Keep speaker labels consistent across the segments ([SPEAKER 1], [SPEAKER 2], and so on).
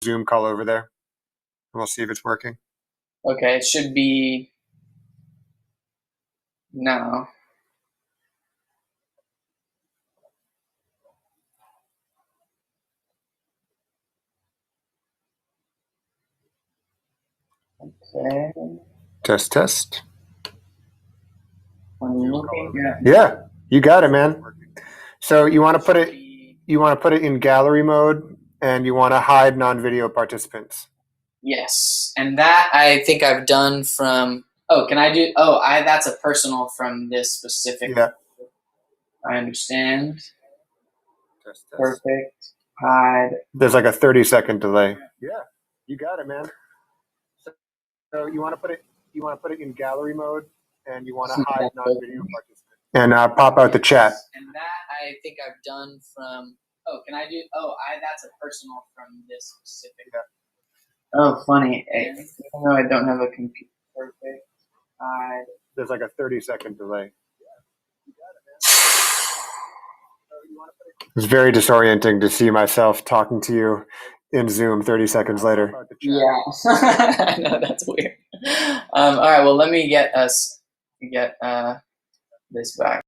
[SPEAKER 1] Zoom call over there, and we'll see if it's working.
[SPEAKER 2] Okay, it should be now. Okay.
[SPEAKER 1] Test.
[SPEAKER 2] I'm looking at.
[SPEAKER 1] Yeah, you got it, man. So you want to put it in gallery mode, and you want to hide non-video participants.
[SPEAKER 2] Yes, and that I think I've done from. Oh, can I do? Oh, that's a personal from this specific.
[SPEAKER 1] Yeah.
[SPEAKER 2] I understand.
[SPEAKER 1] Test.
[SPEAKER 2] Perfect. Hide.
[SPEAKER 1] There's like a 30-second delay. Yeah, you got it, man. So you want to put it in gallery mode, and you want to hide non-video participants. And pop out the chat.
[SPEAKER 2] And that I think I've done from. Oh, can I do? Oh, that's a personal from this specific.
[SPEAKER 1] Yeah.
[SPEAKER 2] Oh, funny. Even though I don't have a computer. Perfect. Hide.
[SPEAKER 1] There's like a 30-second delay. It's very disorienting to see myself talking to you in Zoom 30 seconds later.
[SPEAKER 2] Yeah, I know, that's weird. All right, well, let me get this back.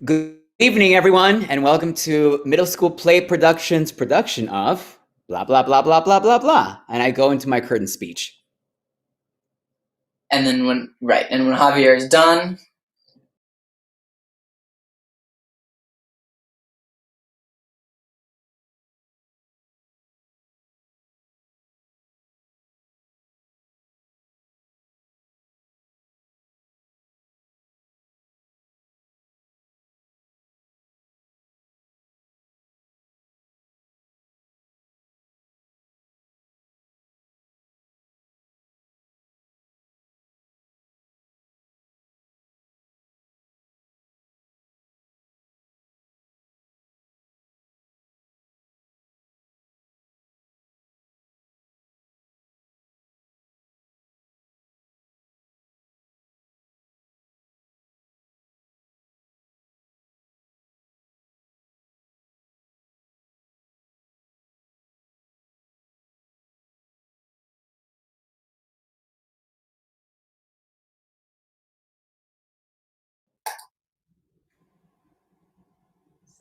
[SPEAKER 3] Good evening, everyone, and welcome to Middle School Play Productions' production of blah, blah, blah, blah, blah, blah, blah. And I go into my curtain speech.
[SPEAKER 2] And then when Javier is done,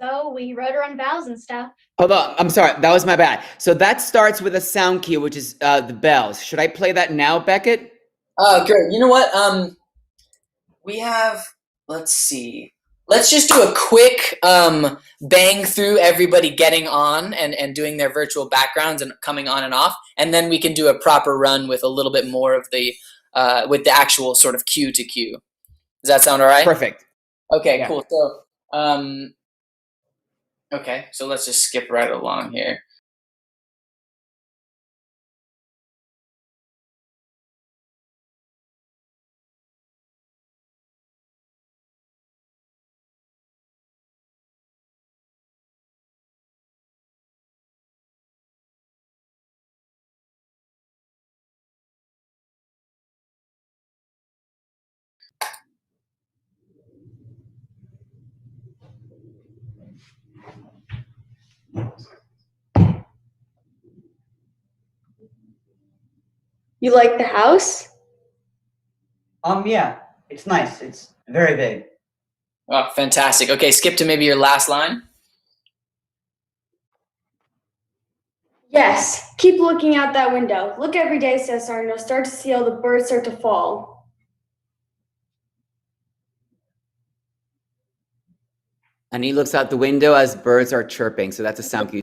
[SPEAKER 4] So we wrote our own vows and stuff.
[SPEAKER 3] Hold on, I'm sorry, that was my bad. So that starts with a sound cue, which is the bells. Should I play that now, Beckett?
[SPEAKER 2] oh, good. You know what? We have. Let's see. Let's just do a quick bang through everybody getting on and doing their virtual backgrounds and coming on and off, and then we can do a proper run with a little bit more of the with the actual sort of cue to cue. Does that sound all right?
[SPEAKER 3] Perfect.
[SPEAKER 2] Okay,
[SPEAKER 3] Yeah.
[SPEAKER 2] cool. So, okay, so let's just skip right along here.
[SPEAKER 4] You like the house?
[SPEAKER 5] Yeah, it's nice. It's very big.
[SPEAKER 2] Oh, fantastic. Okay, skip to maybe your last line.
[SPEAKER 4] Yes. Keep looking out that window. Look every day, Cesar, and you'll start to see how the birds start to fall.
[SPEAKER 3] And he looks out the window as birds are chirping, so that's a sound cue.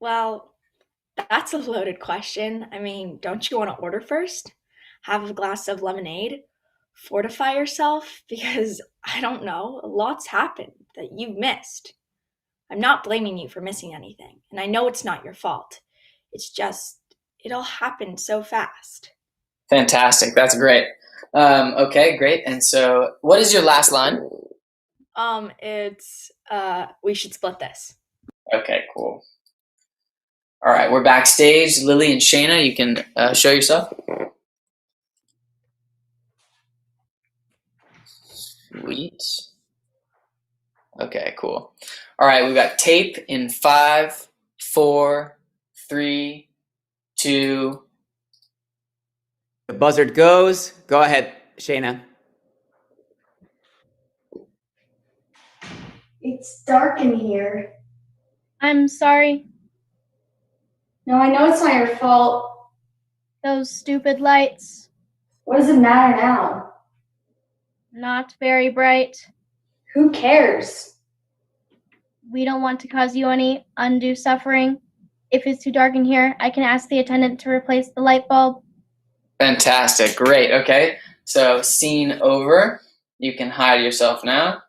[SPEAKER 6] Well, that's a loaded question. I mean, don't you want to order first? Have a glass of lemonade? Fortify yourself? Because I don't know, lots happened that you've missed. I'm not blaming you for missing anything, and I know it's not your fault. It's just, it all happened so fast.
[SPEAKER 2] Fantastic. That's great. Okay, great. And so, what is your last line?
[SPEAKER 6] It's, we should split this.
[SPEAKER 2] Okay, cool. All right, we're backstage. Lily and Shayna, you can show yourself. Sweet. Okay, cool. All right, we've got tape in 5, 4, 3, 2.
[SPEAKER 3] The buzzard goes. Go ahead, Shayna.
[SPEAKER 4] It's dark in here.
[SPEAKER 7] I'm sorry.
[SPEAKER 4] No, I know it's not your fault.
[SPEAKER 7] Those stupid lights.
[SPEAKER 4] What does it matter now?
[SPEAKER 7] Not very bright.
[SPEAKER 4] Who cares?
[SPEAKER 7] We don't want to cause you any undue suffering. If it's too dark in here, I can ask the attendant to replace the light bulb.
[SPEAKER 2] Fantastic. Great. Okay, so scene over. You can hide yourself now.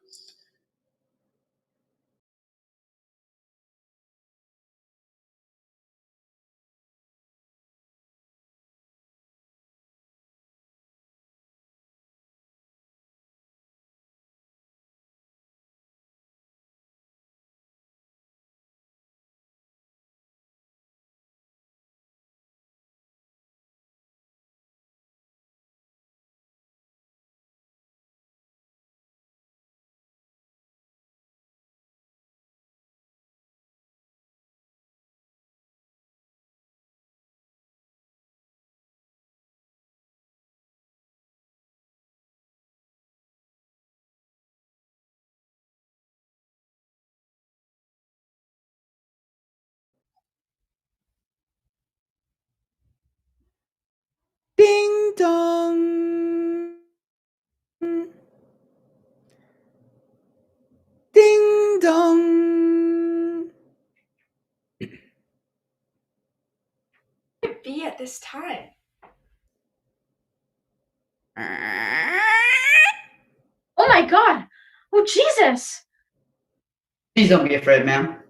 [SPEAKER 3] dong. Ding dong.
[SPEAKER 6] Where would it be at this time?
[SPEAKER 7] Oh my god! Oh Jesus!
[SPEAKER 5] Please don't be afraid, ma'am.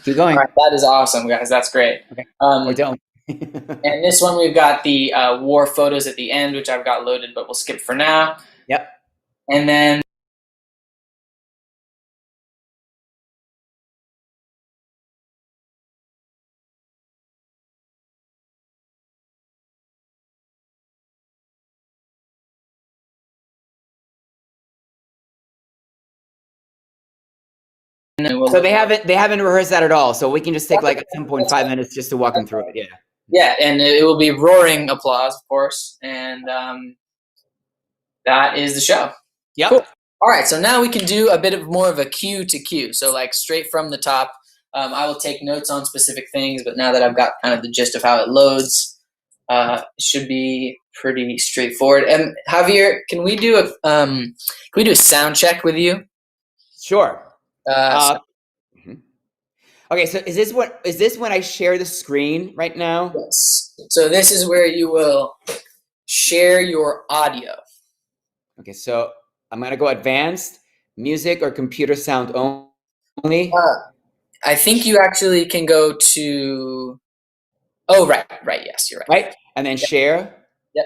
[SPEAKER 3] Keep going.
[SPEAKER 2] All right, that is awesome, guys. That's great.
[SPEAKER 3] Okay.
[SPEAKER 2] Um,
[SPEAKER 3] Or don't.
[SPEAKER 2] and this one, we've got the war photos at the end, which I've got loaded, but we'll skip for now.
[SPEAKER 3] Yep.
[SPEAKER 2] And then
[SPEAKER 3] So they haven't rehearsed that at all. So we can just take like at some point 5 minutes just to walk them through it. Yeah.
[SPEAKER 2] Yeah, and it will be roaring applause, of course. And that is the show.
[SPEAKER 3] Yep.
[SPEAKER 2] Cool. All right, so now we can do a bit of more of a cue to cue. So like straight from the top, I will take notes on specific things, but now that I've got kind of the gist of how it loads, it should be pretty straightforward. And Javier, can we do a sound check with you?
[SPEAKER 3] Sure.
[SPEAKER 2] So-
[SPEAKER 3] Okay, so is this when I share the screen right now?
[SPEAKER 2] yes. So this is where you will share your audio.
[SPEAKER 3] Okay, so I'm gonna go advanced, music or computer sound only.
[SPEAKER 2] I think you actually can go to. Oh, right. Yes, you're right.
[SPEAKER 3] Right? And then share.
[SPEAKER 2] Yep.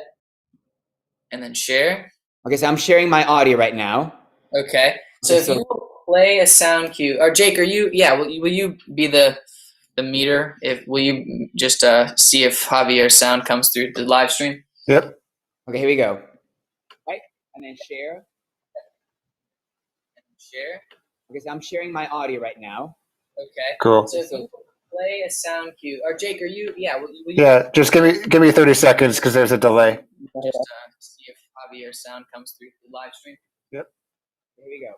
[SPEAKER 2] And then share.
[SPEAKER 3] Okay, so I'm sharing my audio right now.
[SPEAKER 2] Okay. So
[SPEAKER 3] Okay,
[SPEAKER 2] if you play a sound cue, or Jake, are you? Yeah. Will you be the meter? Will you just see if Javier's sound comes through the live stream?
[SPEAKER 1] Yep.
[SPEAKER 3] Okay, here we go. Right? And then share.
[SPEAKER 2] Share.
[SPEAKER 3] Okay, so I'm sharing my audio right now.
[SPEAKER 2] Okay.
[SPEAKER 1] Cool.
[SPEAKER 2] So if you play a sound cue, or Jake, are you? Yeah. Will you
[SPEAKER 1] Yeah, just give me 30 seconds because there's a delay.
[SPEAKER 2] just see if Javier's sound comes through the live stream?
[SPEAKER 1] Yep.
[SPEAKER 3] Here we go.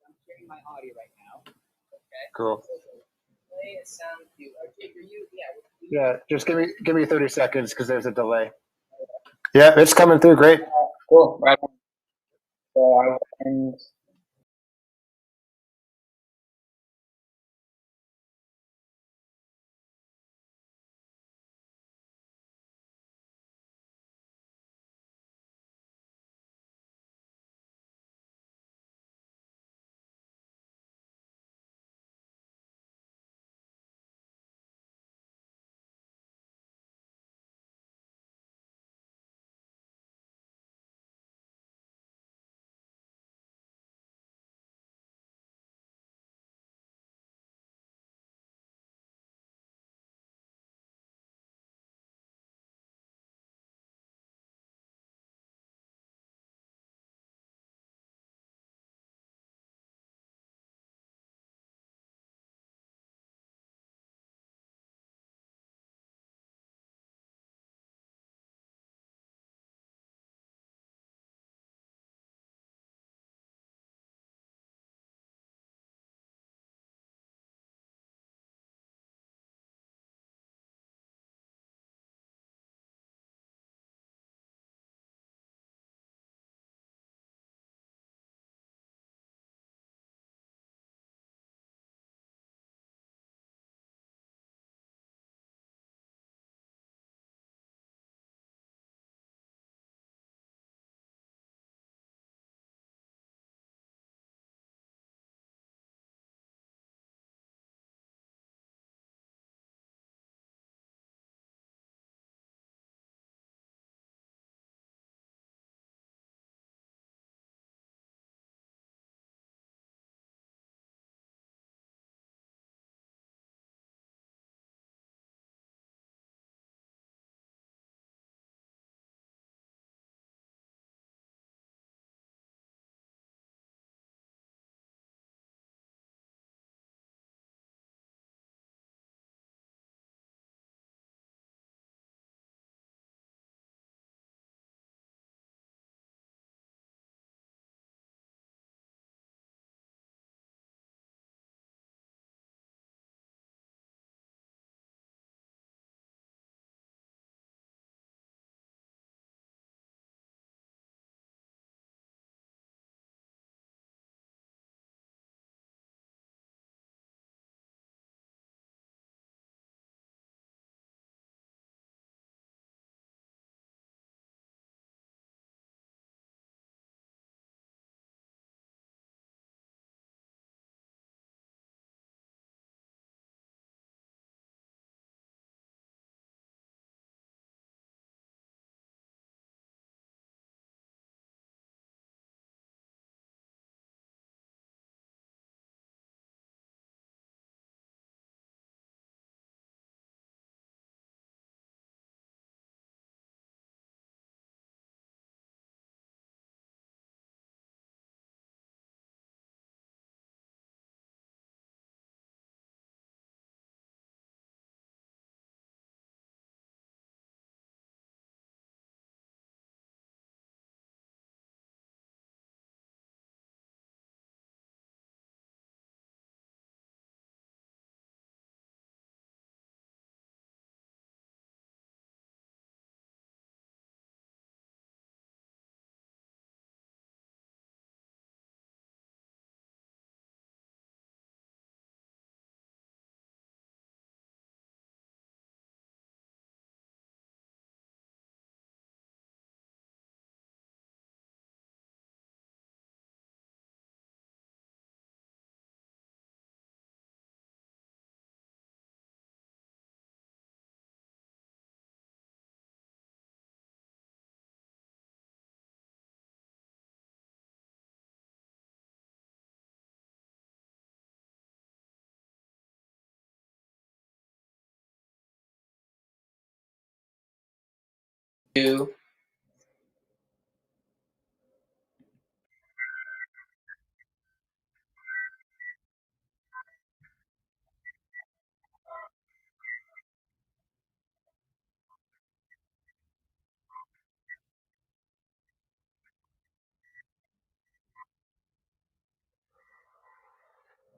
[SPEAKER 3] I'm sharing my audio right now.
[SPEAKER 2] Okay.
[SPEAKER 1] Cool.
[SPEAKER 2] Play a sound cue. Or Jake, are you? Yeah.
[SPEAKER 1] Yeah, just give me 30 seconds because there's a delay. Yeah, it's coming through great.
[SPEAKER 2] Cool. Right. So I will end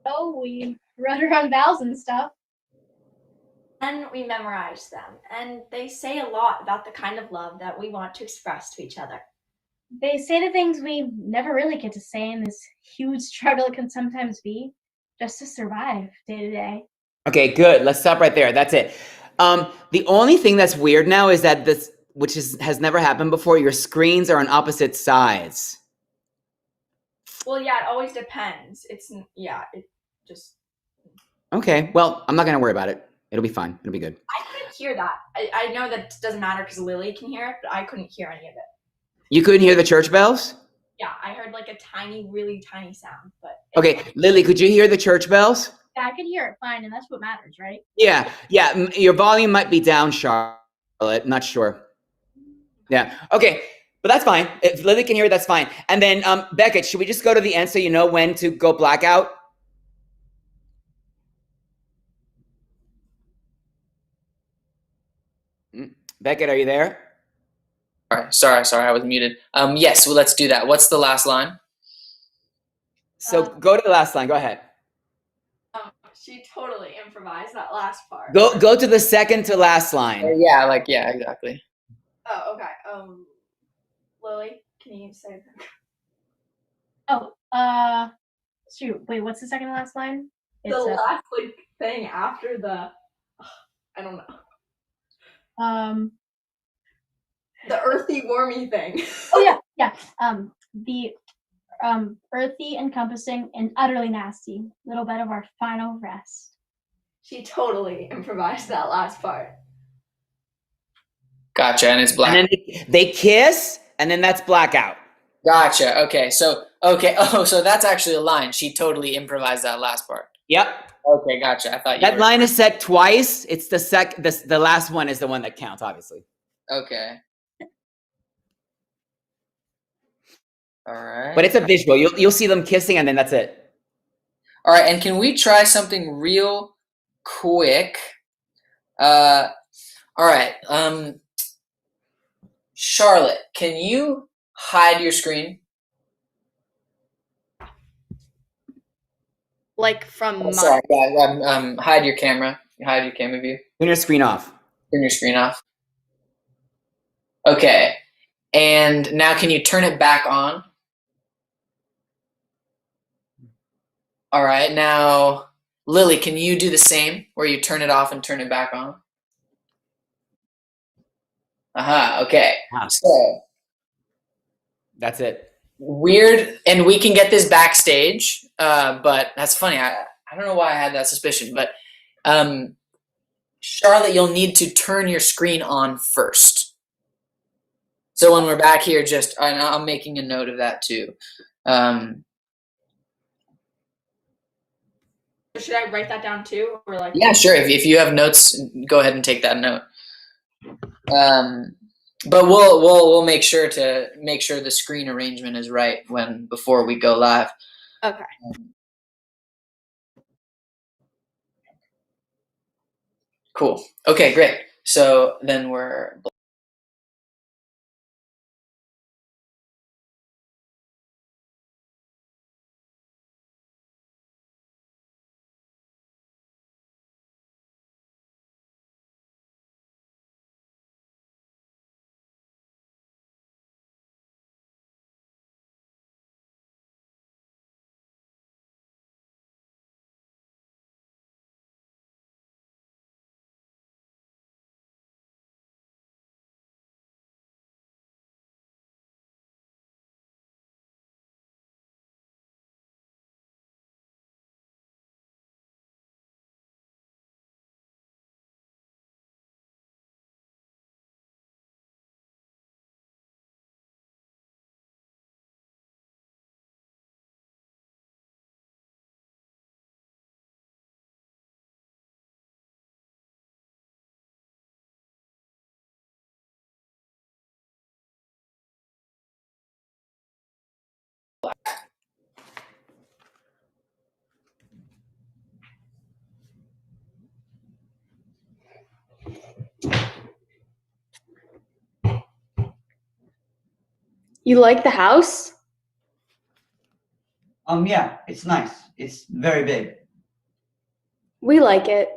[SPEAKER 7] Oh, we wrote around vowels and stuff.
[SPEAKER 6] And we memorized them, and they say a lot about the kind of love that we want to express to each other.
[SPEAKER 7] They say the things we never really get to say in this huge struggle it can sometimes be, just to survive day to day.
[SPEAKER 3] Okay, good. Let's stop right there. That's it. The only thing that's weird now is that this, which has never happened before, your screens are on opposite sides.
[SPEAKER 6] Well, yeah, it always depends. It just.
[SPEAKER 3] Okay, well, I'm not gonna worry about it. It'll be fine. It'll be good.
[SPEAKER 6] I couldn't hear that. I know that it doesn't matter because Lily can hear it, but I couldn't hear any of it.
[SPEAKER 3] You couldn't hear the church bells?
[SPEAKER 6] Yeah, I heard like a tiny, really tiny sound, but.
[SPEAKER 3] Okay, Lily, could you hear the church bells?
[SPEAKER 7] Yeah, I could hear it fine, and that's what matters, right?
[SPEAKER 3] Yeah. Your volume might be down, Charlotte. Not sure. Yeah. Okay, but that's fine. If Lily can hear it, that's fine. And then, Beckett, should we just go to the end so you know when to go blackout? Beckett, are you there?
[SPEAKER 2] Sorry, I was muted. Yes, well, let's do that. What's the last line?
[SPEAKER 3] So go to the last line. Go ahead.
[SPEAKER 6] She totally improvised that last part.
[SPEAKER 3] Go to the second to last line.
[SPEAKER 2] Yeah, exactly.
[SPEAKER 6] Oh, okay. Lily, can you say that?
[SPEAKER 7] Oh, shoot. Wait, what's the second to last line?
[SPEAKER 6] The last thing after the. I don't know. The earthy, wormy thing.
[SPEAKER 7] Oh yeah. The earthy, encompassing, and utterly nasty little bit of our final rest.
[SPEAKER 6] She totally improvised that last part.
[SPEAKER 2] Gotcha, and it's black.
[SPEAKER 3] And then they kiss, and then that's blackout.
[SPEAKER 2] Gotcha. Okay, so that's actually a line. She totally improvised that last part.
[SPEAKER 3] Yep.
[SPEAKER 2] Okay, gotcha. I thought
[SPEAKER 3] that line is said twice. It's the last one is the one that counts, obviously.
[SPEAKER 2] Okay. All right.
[SPEAKER 3] But it's a visual. You'll see them kissing, and then that's it.
[SPEAKER 2] All right, and can we try something real quick? All right. Charlotte, can you hide your screen?
[SPEAKER 6] Like from
[SPEAKER 2] sorry, hide your camera. Hide your camera view.
[SPEAKER 3] Turn your screen off.
[SPEAKER 2] Turn your screen off. Okay. And now can you turn it back on? All right. Now, Lily, can you do the same where you turn it off and turn it back on? Okay. So
[SPEAKER 3] that's it.
[SPEAKER 2] Weird, and we can get this backstage, but that's funny. I don't know why I had that suspicion, but Charlotte, you'll need to turn your screen on first. So when we're back here, I'm making a note of that too.
[SPEAKER 6] Should I write that down too, or like?
[SPEAKER 2] Yeah, sure. If you have notes, go ahead and take that note. But we'll make sure the screen arrangement is right before we go live.
[SPEAKER 6] Okay.
[SPEAKER 2] Cool. Okay, great. So then we're
[SPEAKER 4] You like the house?
[SPEAKER 5] Yeah, it's nice. It's very big.
[SPEAKER 4] We like it.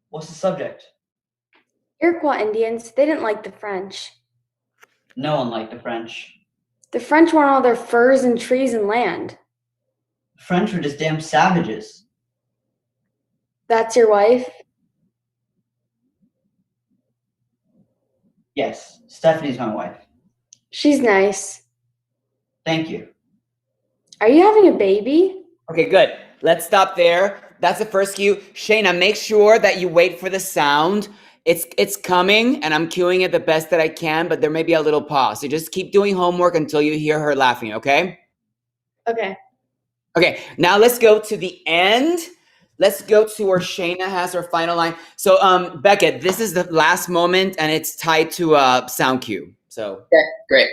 [SPEAKER 5] What's the subject?
[SPEAKER 4] Iroquois Indians, they didn't like the French.
[SPEAKER 5] No one liked the French.
[SPEAKER 4] The French want all their furs and trees and land.
[SPEAKER 5] The French were just damn savages.
[SPEAKER 4] That's your wife?
[SPEAKER 5] Yes, Stephanie's my wife.
[SPEAKER 4] She's nice.
[SPEAKER 5] Thank you.
[SPEAKER 4] Are you having a baby?
[SPEAKER 3] Okay, good. Let's stop there. That's the first cue. Shayna, make sure that you wait for the sound. It's coming, and I'm cueing it the best that I can, but there may be a little pause. So just keep doing homework until you hear her laughing, okay?
[SPEAKER 4] Okay.
[SPEAKER 3] Okay, now let's go to the end. Let's go to where Shayna has her final line. So, Beckett, this is the last moment, and it's tied to a sound cue. So,
[SPEAKER 2] Okay, great.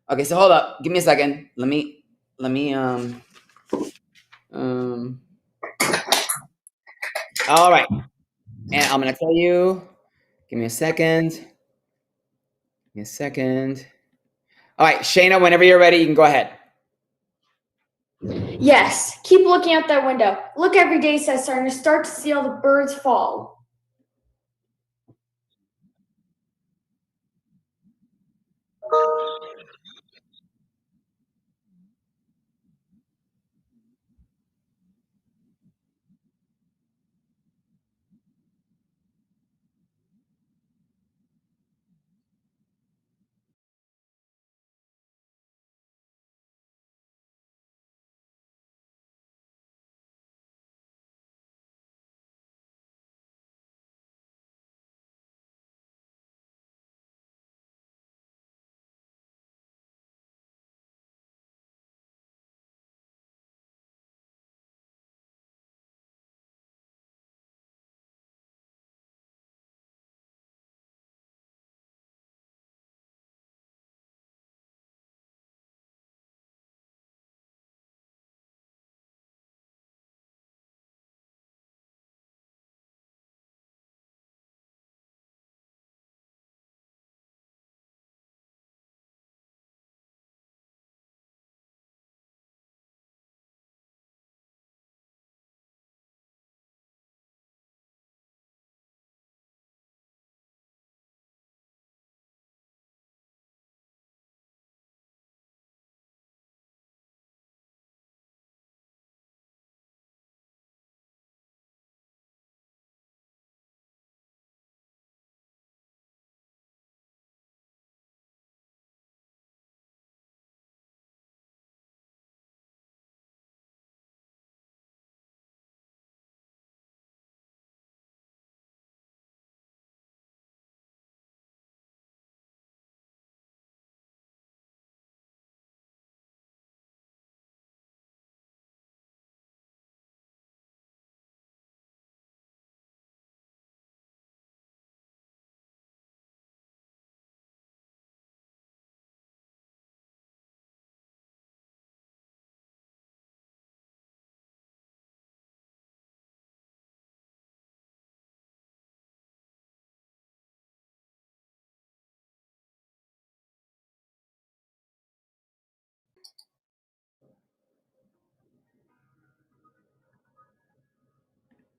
[SPEAKER 3] okay, so hold up. Give me a second. Let me, all right. And I'm gonna tell you, give me a second. Give me a second. All right, Shayna, whenever you're ready, you can go ahead.
[SPEAKER 4] Yes, keep looking out that window. Look every day, says starting to start to see all the birds fall.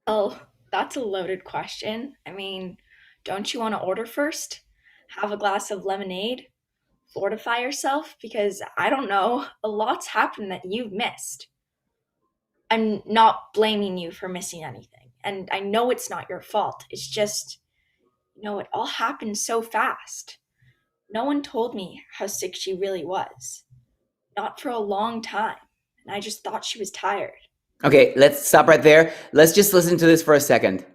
[SPEAKER 6] Oh, that's a loaded question. I mean, don't you want to order first? Have a glass of lemonade? Fortify yourself? Because I don't know, a lot's happened that you've missed. I'm not blaming you for missing anything, and I know it's not your fault. It's just, it all happened so fast. No one told me how sick she really was. Not for a long time, and I just thought she was tired.
[SPEAKER 3] Okay, let's stop right there. Let's just listen to this for a second.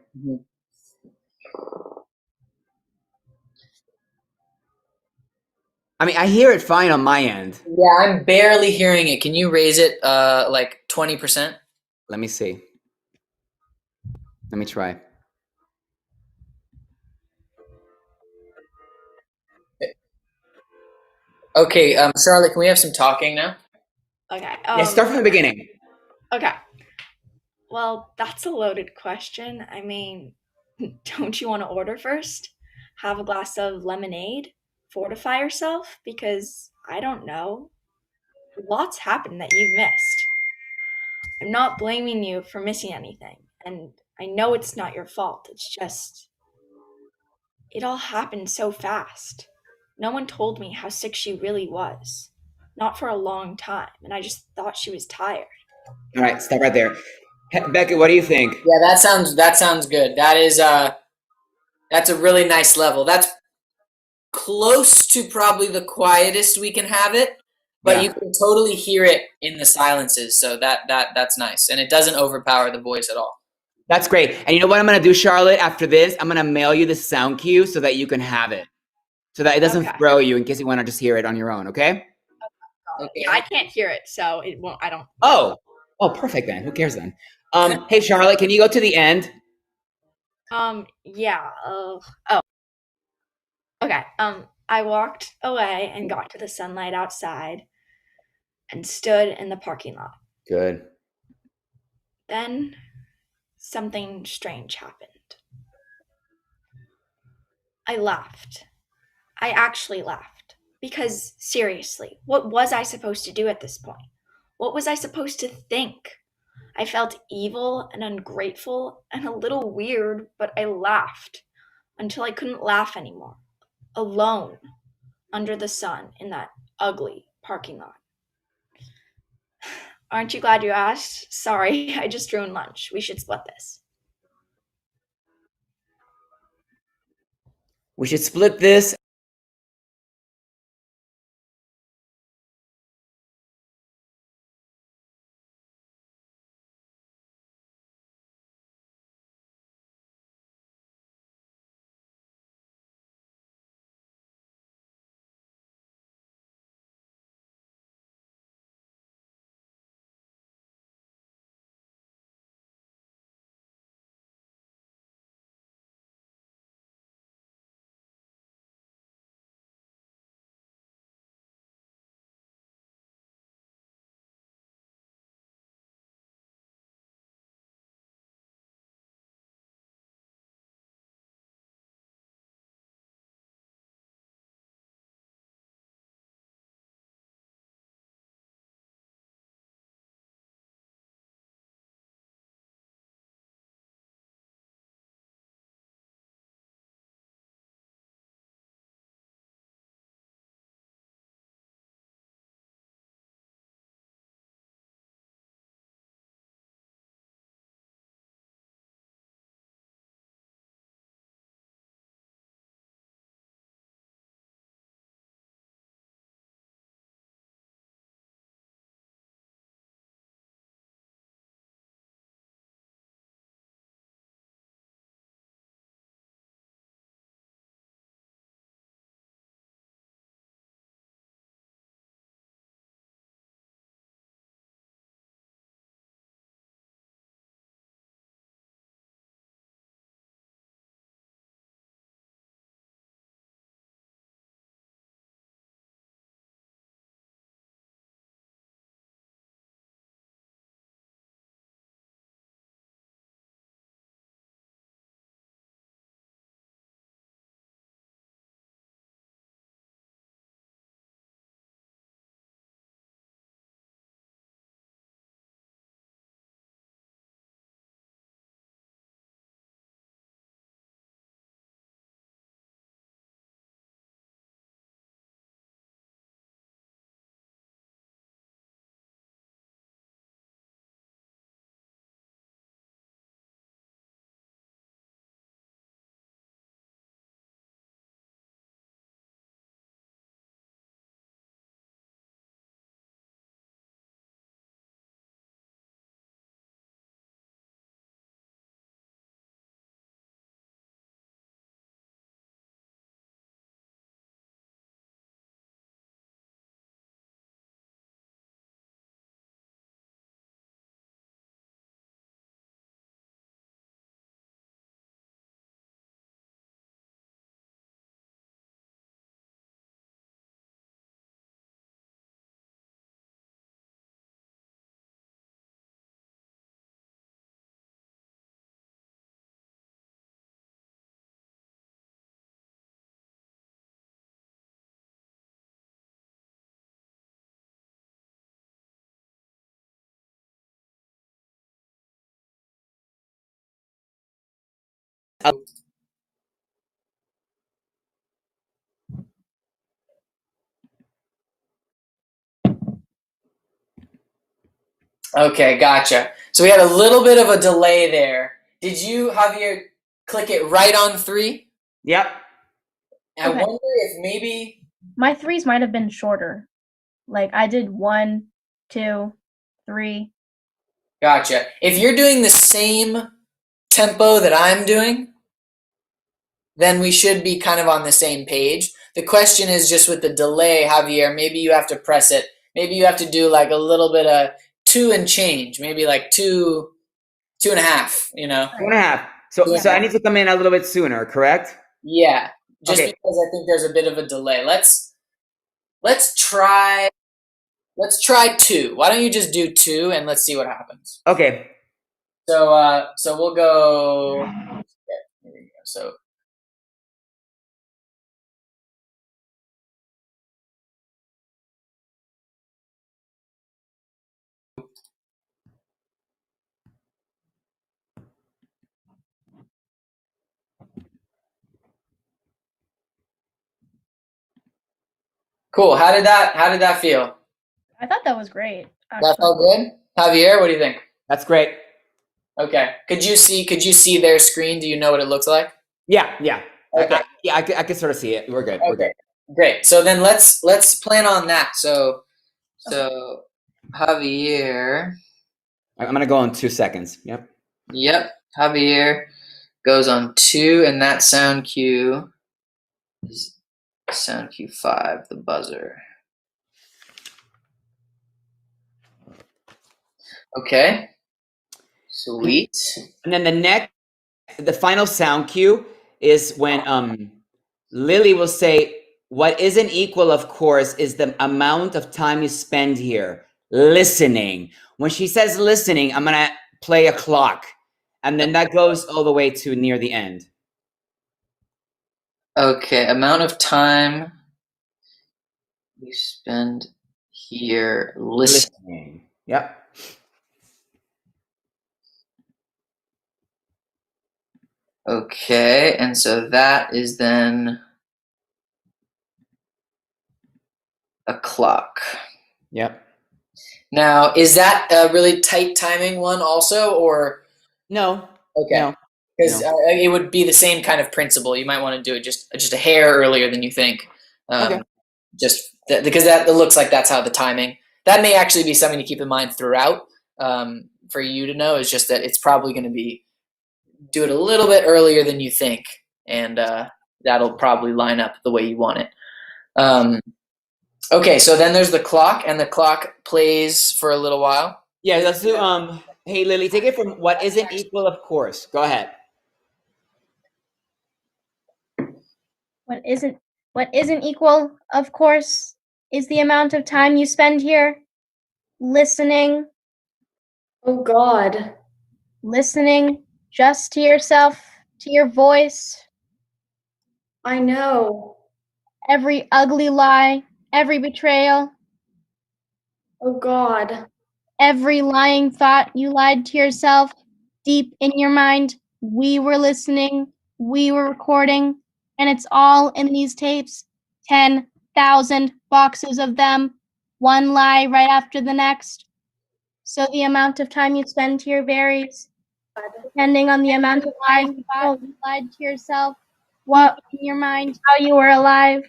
[SPEAKER 3] I mean, I hear it fine on my end.
[SPEAKER 2] Yeah, I'm barely hearing it. Can you raise it like 20%?
[SPEAKER 3] Let me see. Let me try.
[SPEAKER 2] Okay, Charlotte, can we have some talking now?
[SPEAKER 6] Okay.
[SPEAKER 3] Yeah, start from the beginning.
[SPEAKER 6] Okay. Well, that's a loaded question. I mean, don't you want to order first? Have a glass of lemonade? Fortify yourself? Because I don't know. Lots happened that you've missed. I'm not blaming you for missing anything, and I know it's not your fault. It's just, it all happened so fast. No one told me how sick she really was. Not for a long time, and I just thought she was tired.
[SPEAKER 3] All right, stop right there. Beckett, what do you think?
[SPEAKER 2] Yeah, that sounds good. That's a really nice level. That's close to probably the quietest we can have it, but
[SPEAKER 3] Yeah.
[SPEAKER 2] you can totally hear it in the silences. So that's nice, and it doesn't overpower the voice at all.
[SPEAKER 3] That's great. And you know what I'm going to do, Charlotte? After this, I'm going to mail you the sound cue so that you can have it, so that it doesn't
[SPEAKER 6] Okay.
[SPEAKER 3] throw you in case you want to just hear it on your own. Okay?
[SPEAKER 2] Okay.
[SPEAKER 6] Yeah, I can't hear it, so it won't. I don't.
[SPEAKER 3] Oh, perfect then. Who cares then? Hey, Charlotte, can you go to the end?
[SPEAKER 6] Yeah. Oh. Okay. I walked away and got to the sunlight outside and stood in the parking lot.
[SPEAKER 3] Good.
[SPEAKER 6] Then something strange happened. I laughed. I actually laughed. Because seriously, what was I supposed to do at this point? What was I supposed to think? I felt evil and ungrateful and a little weird, but I laughed until I couldn't laugh anymore. Alone under the sun in that ugly parking lot. Aren't you glad you asked? Sorry, I just ruined lunch. We should split this.
[SPEAKER 3] We should split this.
[SPEAKER 2] Okay, gotcha. So we had a little bit of a delay there. Did you, Javier, click it right on 3?
[SPEAKER 3] Yep.
[SPEAKER 2] I
[SPEAKER 7] Okay.
[SPEAKER 2] wonder if maybe.
[SPEAKER 7] My 3s might have been shorter. Like I did 1, 2, 3.
[SPEAKER 2] Gotcha. If you're doing the same tempo that I'm doing, then we should be kind of on the same page. The question is just with the delay, Javier, maybe you have to press it. Maybe you have to do like a little bit of 2 and change, maybe like 2, 2.5, you know?
[SPEAKER 3] 2.5. So I need to come in a little bit sooner, correct?
[SPEAKER 2] Yeah, just
[SPEAKER 3] Okay.
[SPEAKER 2] because I think there's a bit of a delay. Let's try 2. Why don't you just do 2 and let's see what happens.
[SPEAKER 3] Okay.
[SPEAKER 2] So we'll go. Here we go. So cool. How did that feel?
[SPEAKER 7] I thought that was great.
[SPEAKER 2] That felt good. Javier, what do you think?
[SPEAKER 3] That's great.
[SPEAKER 2] Okay. Could you see their screen? Do you know what it looks like?
[SPEAKER 3] Yeah.
[SPEAKER 2] Okay.
[SPEAKER 3] I can sort of see it. We're good. We're good.
[SPEAKER 2] Great. So then let's plan on that. So Javier.
[SPEAKER 3] I'm gonna go in 2 seconds. Yep.
[SPEAKER 2] Yep. Javier goes on 2, and that sound cue is sound cue 5, the buzzer. Okay. Sweet.
[SPEAKER 3] And then the final sound cue is when Lily will say, "What isn't equal, of course, is the amount of time you spend here listening." When she says listening, I'm gonna play a clock, and then that goes all the way to near the end.
[SPEAKER 2] Okay. Amount of time we spend here listening.
[SPEAKER 3] Yep.
[SPEAKER 2] Okay, and so that is then a clock.
[SPEAKER 3] Yep.
[SPEAKER 2] Now, is that a really tight timing one also, or
[SPEAKER 3] No.
[SPEAKER 2] okay?
[SPEAKER 3] No.
[SPEAKER 2] Because it would be the same kind of principle. You might want to do it just a hair earlier than you think.
[SPEAKER 3] Okay.
[SPEAKER 2] Because that it looks like that's how the timing. That may actually be something to keep in mind throughout. For you to know is just that it's probably going to be do it a little bit earlier than you think, and that'll probably line up the way you want it. Okay, so then there's the clock, and the clock plays for a little while.
[SPEAKER 3] Yeah, let's do hey Lily, take it from what isn't equal, of course. Go ahead.
[SPEAKER 7] What isn't equal, of course, is the amount of time you spend here listening.
[SPEAKER 4] Oh God.
[SPEAKER 7] Listening just to yourself, to your voice.
[SPEAKER 4] I know.
[SPEAKER 7] Every ugly lie, every betrayal,
[SPEAKER 4] Oh God.
[SPEAKER 7] every lying thought you lied to yourself deep in your mind. We were listening, we were recording, and it's all in these tapes. 10,000 boxes of them, one lie right after the next. So the amount of time you spend here varies, depending on the amount of lies you lied to yourself, what in your mind, how you were alive.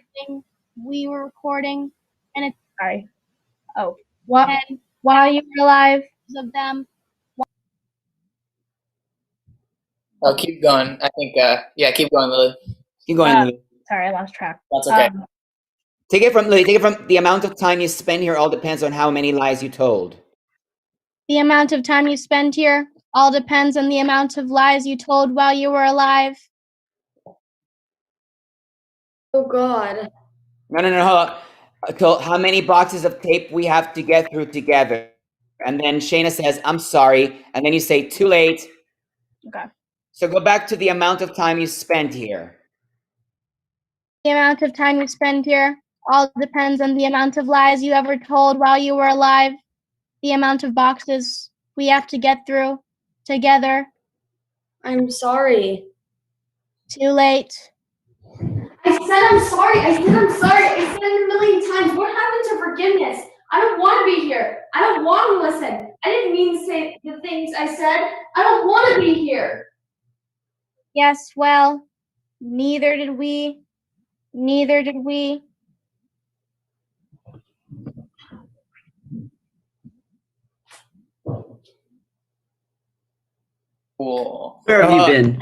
[SPEAKER 7] We were recording, and it's sorry. Oh, what? And while you were alive, of them.
[SPEAKER 2] Oh, keep going. I think, keep going, Lily.
[SPEAKER 3] Keep going, Lily.
[SPEAKER 7] Sorry, I lost track.
[SPEAKER 2] That's okay.
[SPEAKER 3] Take it from Lily. Take it from the amount of time you spend here. All depends on how many lies you told.
[SPEAKER 7] The amount of time you spend here all depends on the amount of lies you told while you were alive.
[SPEAKER 4] Oh God.
[SPEAKER 3] No, hold on. So how many boxes of tape we have to get through together? And then Shayna says, "I'm sorry," and then you say, "Too late."
[SPEAKER 7] Okay.
[SPEAKER 3] So go back to the amount of time you spent here.
[SPEAKER 7] The amount of time you spend here all depends on the amount of lies you ever told while you were alive. The amount of boxes we have to get through together.
[SPEAKER 4] I'm sorry.
[SPEAKER 7] Too late.
[SPEAKER 4] I said I'm sorry. I said I'm sorry. I said it a million times. What happened to forgiveness? I don't want to be here. I don't want to listen. I didn't mean to say the things I said. I don't want to be here.
[SPEAKER 7] Yes, well, neither did we. Neither did we.
[SPEAKER 2] Cool.
[SPEAKER 5] Where have you been?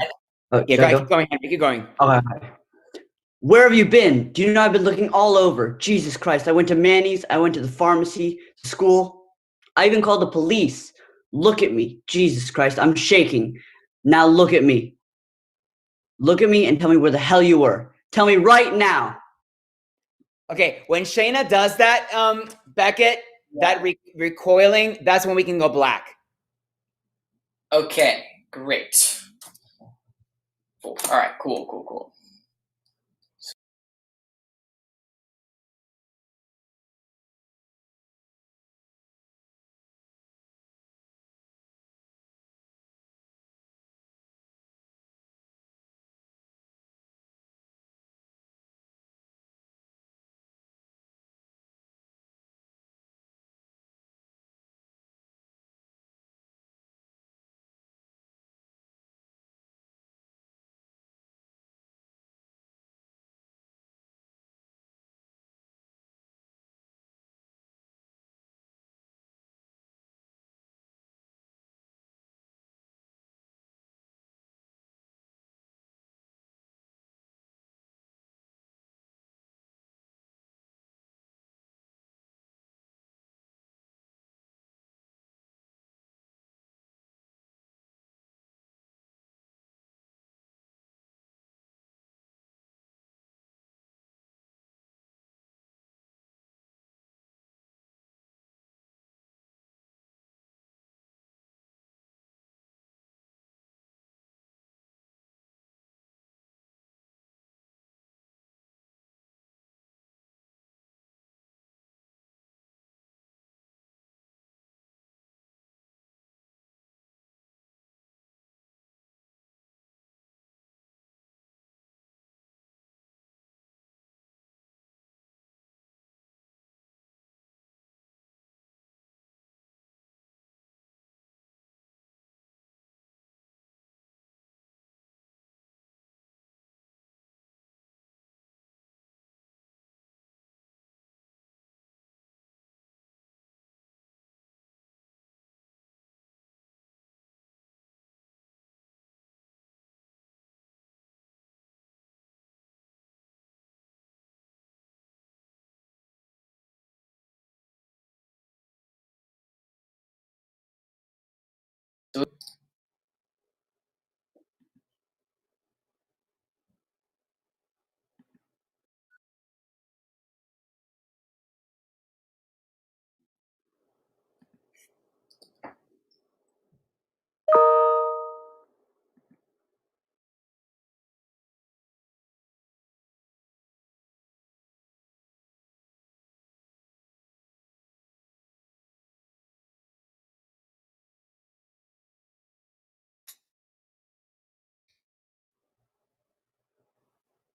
[SPEAKER 5] Oh,
[SPEAKER 3] Yeah,
[SPEAKER 5] should I
[SPEAKER 3] go, keep going, Henry. Keep going.
[SPEAKER 5] Okay. Where have you been? Do you know I've been looking all over? Jesus Christ. I went to Manny's. I went to the pharmacy, school. I even called the police. Look at me. Jesus Christ. I'm shaking. Now look at me. Look at me and tell me where the hell you were. Tell me right now.
[SPEAKER 3] Okay, when Shayna does that, Beckett, that recoiling, that's when we can go black.
[SPEAKER 2] Okay, great. Cool. All right, cool.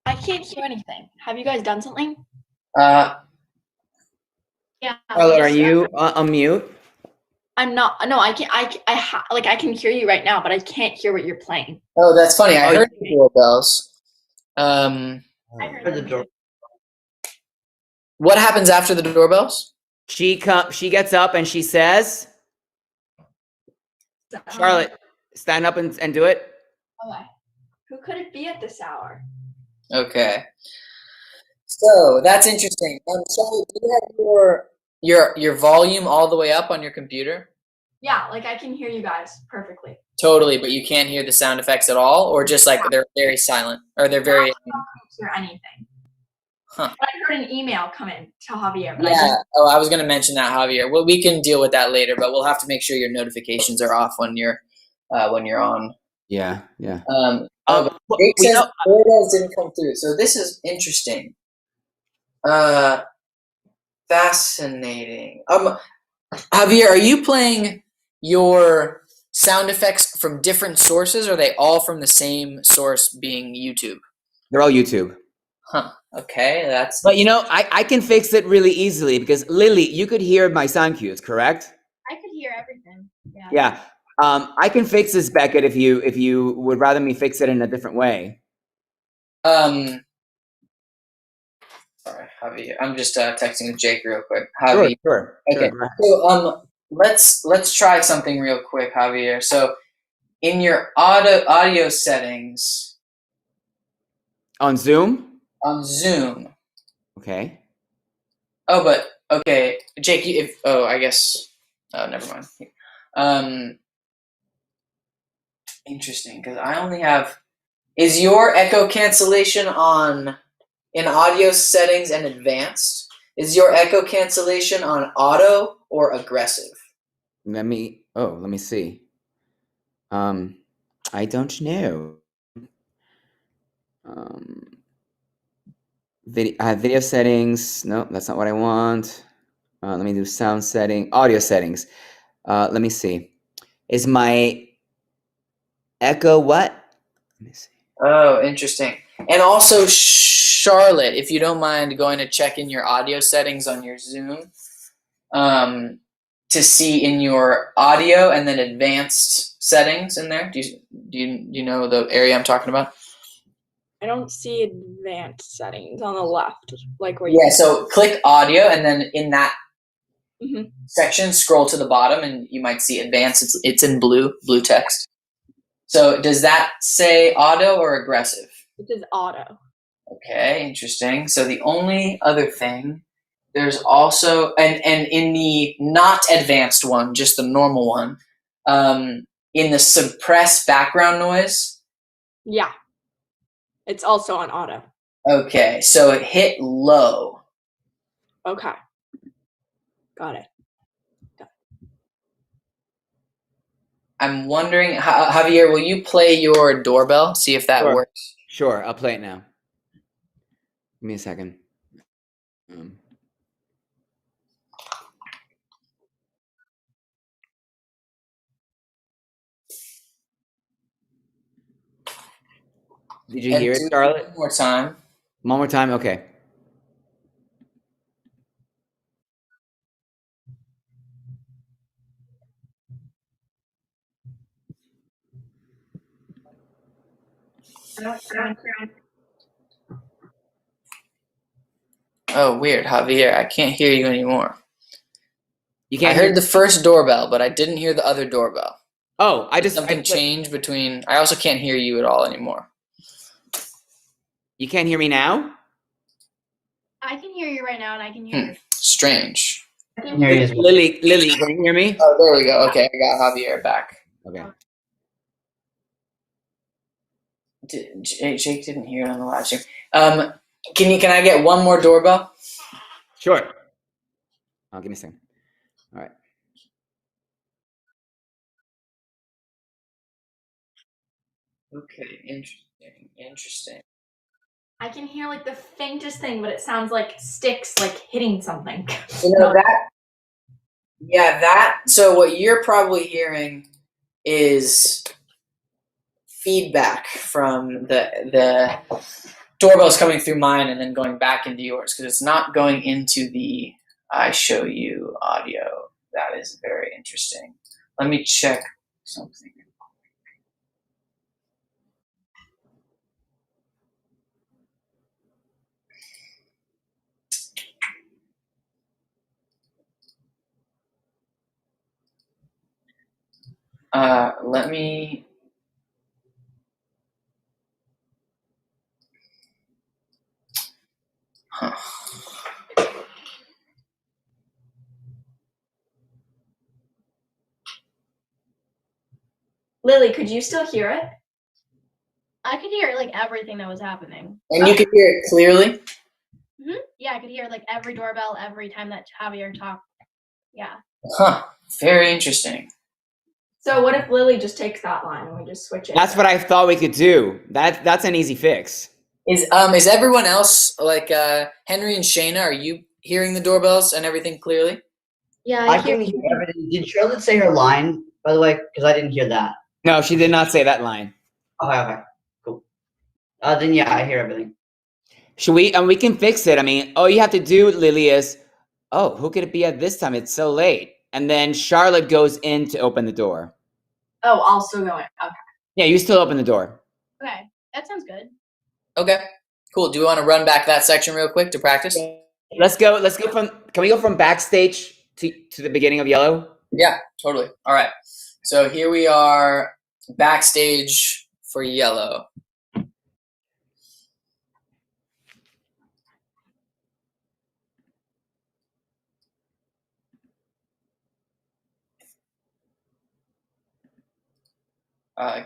[SPEAKER 6] I can't hear anything. Have you guys done something?
[SPEAKER 2] Uh,
[SPEAKER 6] Yeah.
[SPEAKER 3] Charlotte, are you on mute?
[SPEAKER 6] I'm not. No, I can't. I can hear you right now, but I can't hear what you're playing.
[SPEAKER 2] oh, that's funny. I
[SPEAKER 3] Oh,
[SPEAKER 2] heard the doorbells.
[SPEAKER 6] I
[SPEAKER 5] Heard
[SPEAKER 6] heard
[SPEAKER 5] the
[SPEAKER 6] them
[SPEAKER 5] door.
[SPEAKER 6] too.
[SPEAKER 2] What happens after the doorbells?
[SPEAKER 3] She gets up and she says, Charlotte, stand up and do it.
[SPEAKER 6] Okay. Who could it be at this hour?
[SPEAKER 2] Okay. So that's interesting. So do you have your volume all the way up on your computer?
[SPEAKER 6] Yeah, like I can hear you guys perfectly.
[SPEAKER 2] Totally, but you can't hear the sound effects at all, or just like they're very silent, or they're very.
[SPEAKER 6] I can't hear anything.
[SPEAKER 2] Huh.
[SPEAKER 6] But I heard an email come in to Javier. But
[SPEAKER 2] Yeah. Oh, I was going to mention that, Javier. Well, we can deal with that later, but we'll have to make sure your notifications are off when you're on.
[SPEAKER 3] Yeah.
[SPEAKER 2] Jake
[SPEAKER 3] We
[SPEAKER 2] says
[SPEAKER 3] know-
[SPEAKER 2] doorbells didn't come through, so this is interesting. Fascinating. Javier, are you playing your sound effects from different sources, or are they all from the same source, being YouTube?
[SPEAKER 3] They're all YouTube.
[SPEAKER 2] Huh. Okay, that's.
[SPEAKER 3] But you know, I can fix it really easily because Lily, you could hear my sound cues, correct?
[SPEAKER 7] I could hear everything. Yeah.
[SPEAKER 3] Yeah. I can fix this, Beckett, if you would rather me fix it in a different way.
[SPEAKER 2] Sorry, Javi. I'm just texting Jake real quick. Javi.
[SPEAKER 3] Sure.
[SPEAKER 2] Okay. So let's try something real quick, Javier. So in your audio settings
[SPEAKER 3] On Zoom?
[SPEAKER 2] on Zoom.
[SPEAKER 3] Okay.
[SPEAKER 2] Oh, but okay, Jake. I guess. Oh, never mind. Interesting, because I only have. Is your echo cancellation on in audio settings and advanced? Is your echo cancellation on auto or aggressive?
[SPEAKER 3] Let me see. I don't know. Video settings. No, that's not what I want. Let me do sound setting, audio settings. Let me see. Is my echo what? Let me see.
[SPEAKER 2] Oh, interesting. And also, Charlotte, if you don't mind going to check in your audio settings on your Zoom, to see in your audio and then advanced settings in there. Do you know the area I'm talking about?
[SPEAKER 6] I don't see advanced settings on the left, like where
[SPEAKER 2] Yeah, so click audio, and then in that
[SPEAKER 6] Mhm.
[SPEAKER 2] section, scroll to the bottom, and you might see advanced. It's in blue text. So does that say auto or aggressive?
[SPEAKER 6] It says auto.
[SPEAKER 2] Okay, interesting. So the only other thing, there's also, and in the not advanced one, just the normal one, in the suppress background noise.
[SPEAKER 6] Yeah. It's also on auto.
[SPEAKER 2] Okay, so it hit low.
[SPEAKER 6] Okay. Got it.
[SPEAKER 2] I'm wondering, Javier, will you play your doorbell? See if that works.
[SPEAKER 3] Sure, I'll play it now. Give me a second. Did you hear it, Charlotte?
[SPEAKER 2] One more time.
[SPEAKER 3] One more time? Okay.
[SPEAKER 2] Oh, weird, Javier. I can't hear you anymore.
[SPEAKER 3] You can't
[SPEAKER 2] I heard the first doorbell, but I didn't hear the other doorbell.
[SPEAKER 3] Oh,
[SPEAKER 2] Something changed between. I also can't hear you at all anymore.
[SPEAKER 3] You can't hear me now?
[SPEAKER 7] I can hear you right now, and I can hear you.
[SPEAKER 2] Strange.
[SPEAKER 3] Lily, can you hear me?
[SPEAKER 2] Oh, there we go. Okay, I got Javier back.
[SPEAKER 3] Okay.
[SPEAKER 2] Jake didn't hear it on the live stream. Can I get one more doorbell?
[SPEAKER 3] Sure. Oh, give me a second. All right.
[SPEAKER 2] Okay, interesting.
[SPEAKER 6] I can hear like the faintest thing, but it sounds like sticks like hitting something.
[SPEAKER 2] You know so what you're probably hearing is feedback from the doorbells coming through mine and then going back into yours, because it's not going into the I show you audio. That is very interesting. Let me check something. Let me. Huh.
[SPEAKER 6] Lily, could you still hear it?
[SPEAKER 7] I could hear like everything that was happening.
[SPEAKER 2] And you can hear it clearly?
[SPEAKER 7] Yeah, I could hear like every doorbell every time that Javier talked. Yeah.
[SPEAKER 2] Huh. Very interesting.
[SPEAKER 6] So what if Lily just takes that line and we just switch it?
[SPEAKER 3] That's what I thought we could do. That's an easy fix.
[SPEAKER 2] Is everyone else, like Henry and Shayna, are you hearing the doorbells and everything clearly?
[SPEAKER 7] Yeah,
[SPEAKER 5] I can hear everything. Did Charlotte say her line by the way? Because I didn't hear that.
[SPEAKER 3] No, she did not say that line.
[SPEAKER 5] Okay, cool. Then yeah, I hear everything.
[SPEAKER 3] Should we? And we can fix it. I mean, all you have to do, Lily, is, oh, who could it be at this time? It's so late. And then Charlotte goes in to open the door.
[SPEAKER 6] Oh, also going. Okay.
[SPEAKER 3] Yeah, you still open the door.
[SPEAKER 7] Okay, that sounds good.
[SPEAKER 2] Okay, cool. Do we want to run back that section real quick to practice?
[SPEAKER 3] Let's go from. Can we go from backstage to the beginning of Yellow?
[SPEAKER 2] Yeah, totally. All right. So here we are backstage for Yellow.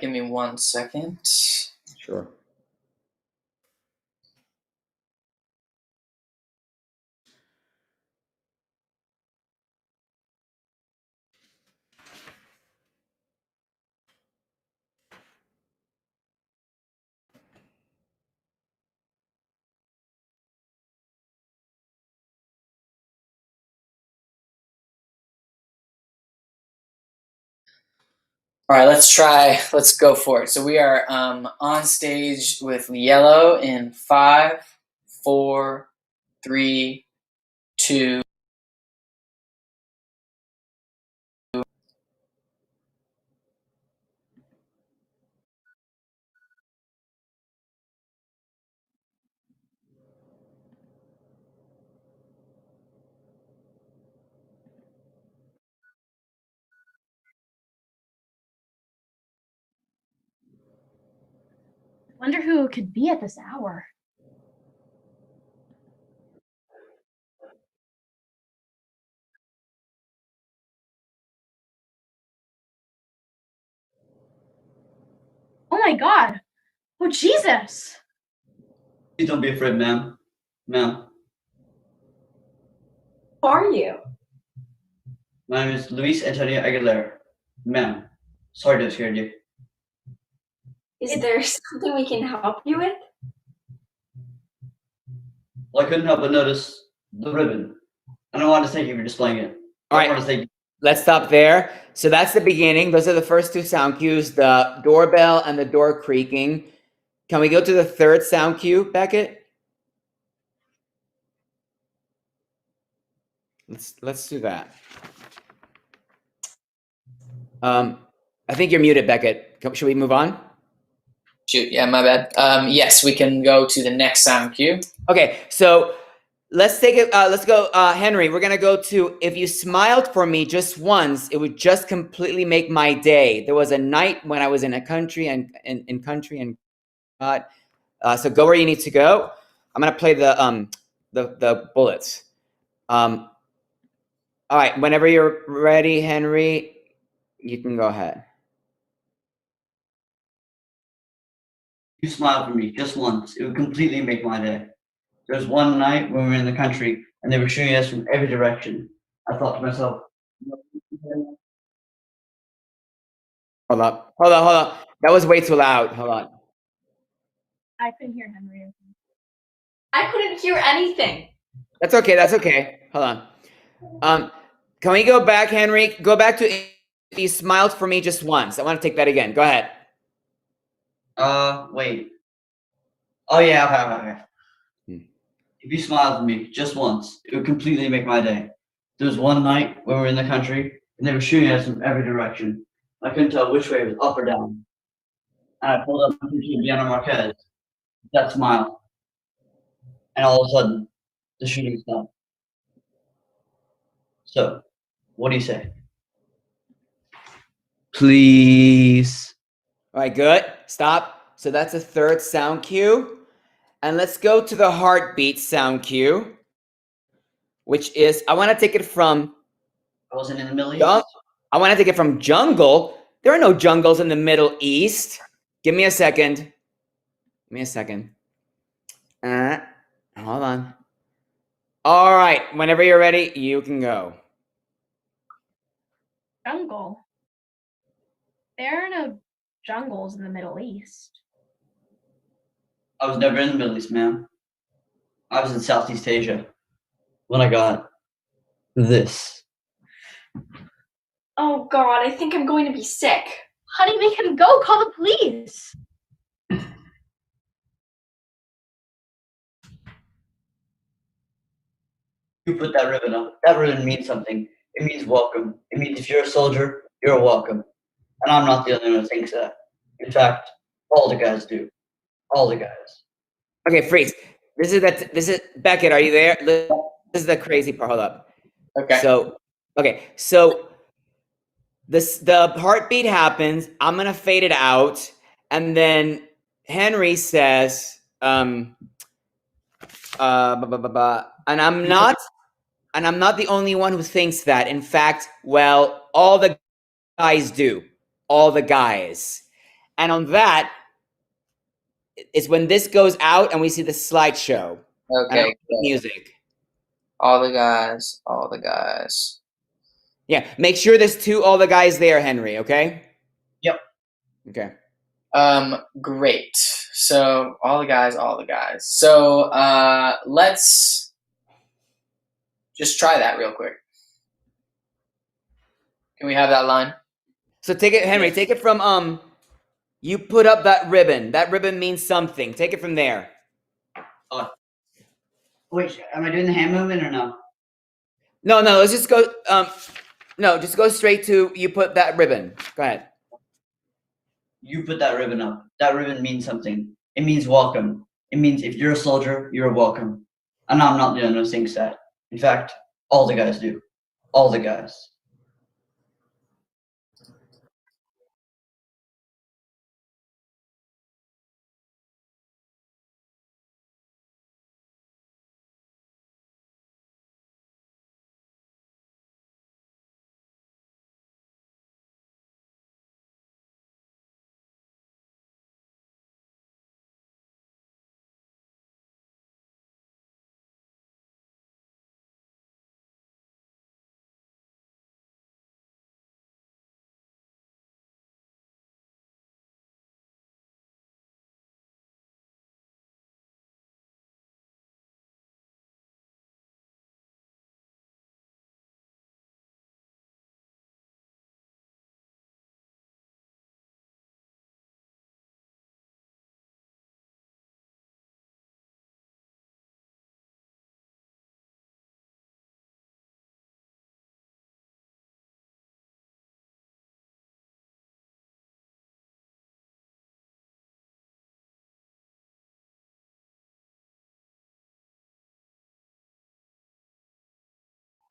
[SPEAKER 2] Give me 1 second.
[SPEAKER 3] Sure.
[SPEAKER 2] All right, let's try. Let's go for it. So we are on stage with Yellow in 5, 4, 3, 2.
[SPEAKER 7] Wonder who it could be at this hour. Oh my God! Oh Jesus!
[SPEAKER 5] Please don't be afraid, ma'am. Ma'am,
[SPEAKER 6] Who are you?
[SPEAKER 5] my name is Luis Antonio Aguilera. Ma'am, sorry to have scared you.
[SPEAKER 6] Is there something we can help you with?
[SPEAKER 5] Well, I couldn't help but notice the ribbon. And I wanted to thank you for displaying it.
[SPEAKER 3] All
[SPEAKER 5] I
[SPEAKER 3] right.
[SPEAKER 5] want to thank you.
[SPEAKER 3] Let's stop there. So that's the beginning. Those are the first two sound cues, the doorbell and the door creaking. Can we go to the third sound cue, Beckett? Let's do that. I think you're muted, Beckett. Should we move on?
[SPEAKER 2] Shoot, yeah, my bad. Yes, we can go to the next sound cue.
[SPEAKER 3] Okay, so let's take it. Let's go, Henry. We're gonna go to "If you smiled for me just once, it would just completely make my day." There was a night when I was in a country and in country and God. So go where you need to go. I'm gonna play the bullets. All right, whenever you're ready, Henry, you can go ahead.
[SPEAKER 5] You smiled for me just once. It would completely make my day. There was one night when we were in the country and they were shooting us from every direction. I thought to myself,
[SPEAKER 3] Hold on. That was way too loud. Hold on.
[SPEAKER 7] I couldn't hear Henry.
[SPEAKER 6] I couldn't hear anything.
[SPEAKER 3] That's okay. Hold on. Can we go back, Henry? Go back to "If you smiled for me just once." I want to take that again. Go ahead.
[SPEAKER 5] wait. Oh yeah, okay. If you smiled for me just once, it would completely make my day. There was one night when we were in the country and they were shooting us from every direction. I couldn't tell which way was up or down. And I pulled up to Vienna Marquez. That smile. And all of a sudden, the shooting stopped. So, what do you say? Please.
[SPEAKER 3] All right, good. Stop. So that's a third sound cue. And let's go to the heartbeat sound cue, which is, I want to take it from
[SPEAKER 5] I wasn't in the Middle East.
[SPEAKER 3] I want to take it from jungle. There are no jungles in the Middle East. Give me a second. Hold on. All right. Whenever you're ready, you can go.
[SPEAKER 7] Jungle. There are no jungles in the Middle East.
[SPEAKER 5] I was never in the Middle East, ma'am. I was in Southeast Asia when I got this.
[SPEAKER 6] Oh God, I think I'm going to be sick.
[SPEAKER 4] Honey, make him go. Call the police.
[SPEAKER 5] You put that ribbon up. That ribbon means something. It means welcome. It means if you're a soldier, you're welcome. And I'm not the only one who thinks that. In fact, all the guys do. All the guys.
[SPEAKER 3] Okay, freeze. This is Beckett. Are you there? This is the crazy part. Hold up.
[SPEAKER 2] Okay.
[SPEAKER 3] So the heartbeat happens. I'm gonna fade it out, and then Henry says, and I'm not the only one who thinks that. In fact, well, all the guys do. All the guys. And on that is when this goes out and we see the slideshow.
[SPEAKER 2] Okay.
[SPEAKER 3] Music.
[SPEAKER 2] All the guys. All the guys.
[SPEAKER 3] Yeah, make sure there's all the guys there, Henry, okay?
[SPEAKER 5] Yep.
[SPEAKER 3] Okay.
[SPEAKER 2] Great. So all the guys. So let's just try that real quick. Can we have that line?
[SPEAKER 3] So take it, Henry, take it from you put up that ribbon. That ribbon means something. Take it from there.
[SPEAKER 5] Wait, am I doing the hand movement or no?
[SPEAKER 3] No, let's just go no, just go straight to you put that ribbon. Go ahead.
[SPEAKER 5] You put that ribbon up. That ribbon means something. It means welcome. It means if you're a soldier, you're welcome. And I'm not the only one who thinks that. In fact, all the guys do. All the guys.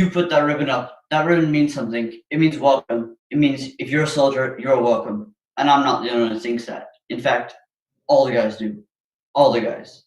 [SPEAKER 5] You put that ribbon up. That ribbon means something. It means welcome. It means if you're a soldier, you're welcome. And I'm not the only one who thinks that. In fact, all the guys do. All the guys.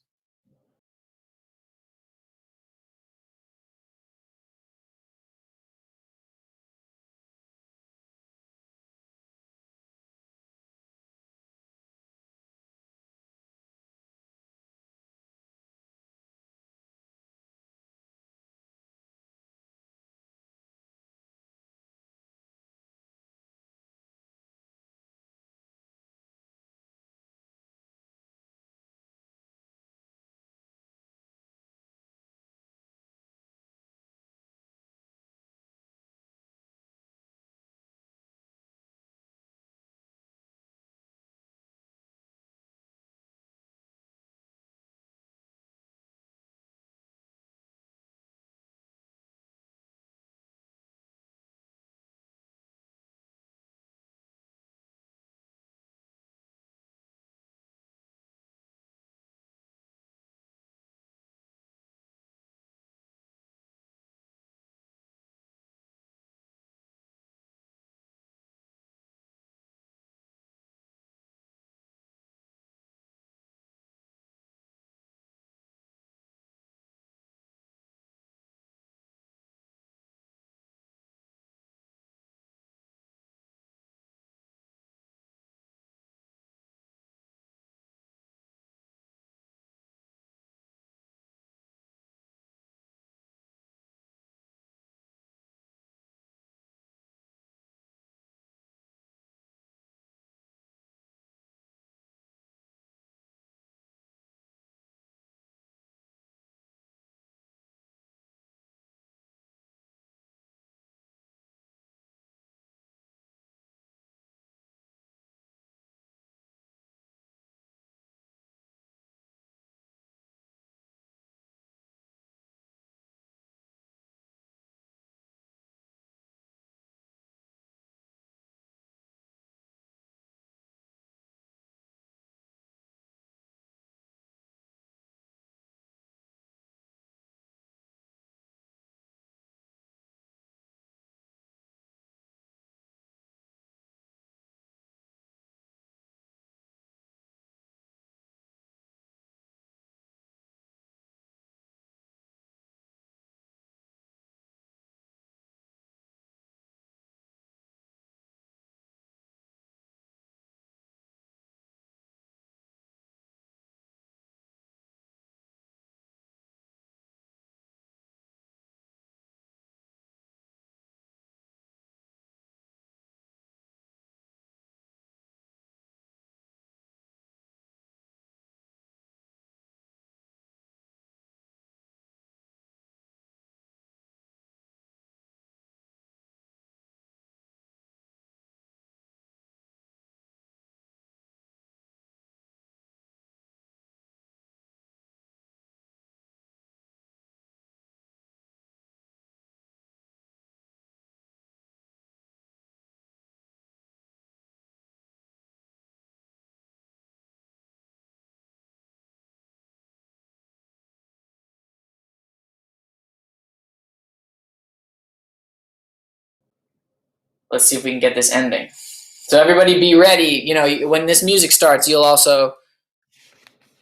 [SPEAKER 2] let's see if we can get this ending. So everybody be ready. You know, when this music starts, you'll also,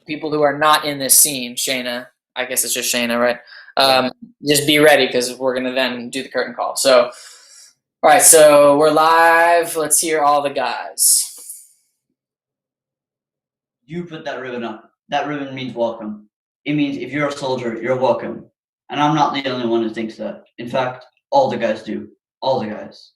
[SPEAKER 2] people who are not in this scene, Shayna, I guess it's just Shayna, right? Just be ready because we're going to then do the curtain call. So, all right, so we're live. Let's hear all the guys.
[SPEAKER 5] You put that ribbon up. That ribbon means welcome. It means if you're a soldier, you're welcome. And I'm not the only one who thinks that. In fact, all the guys do. All the guys.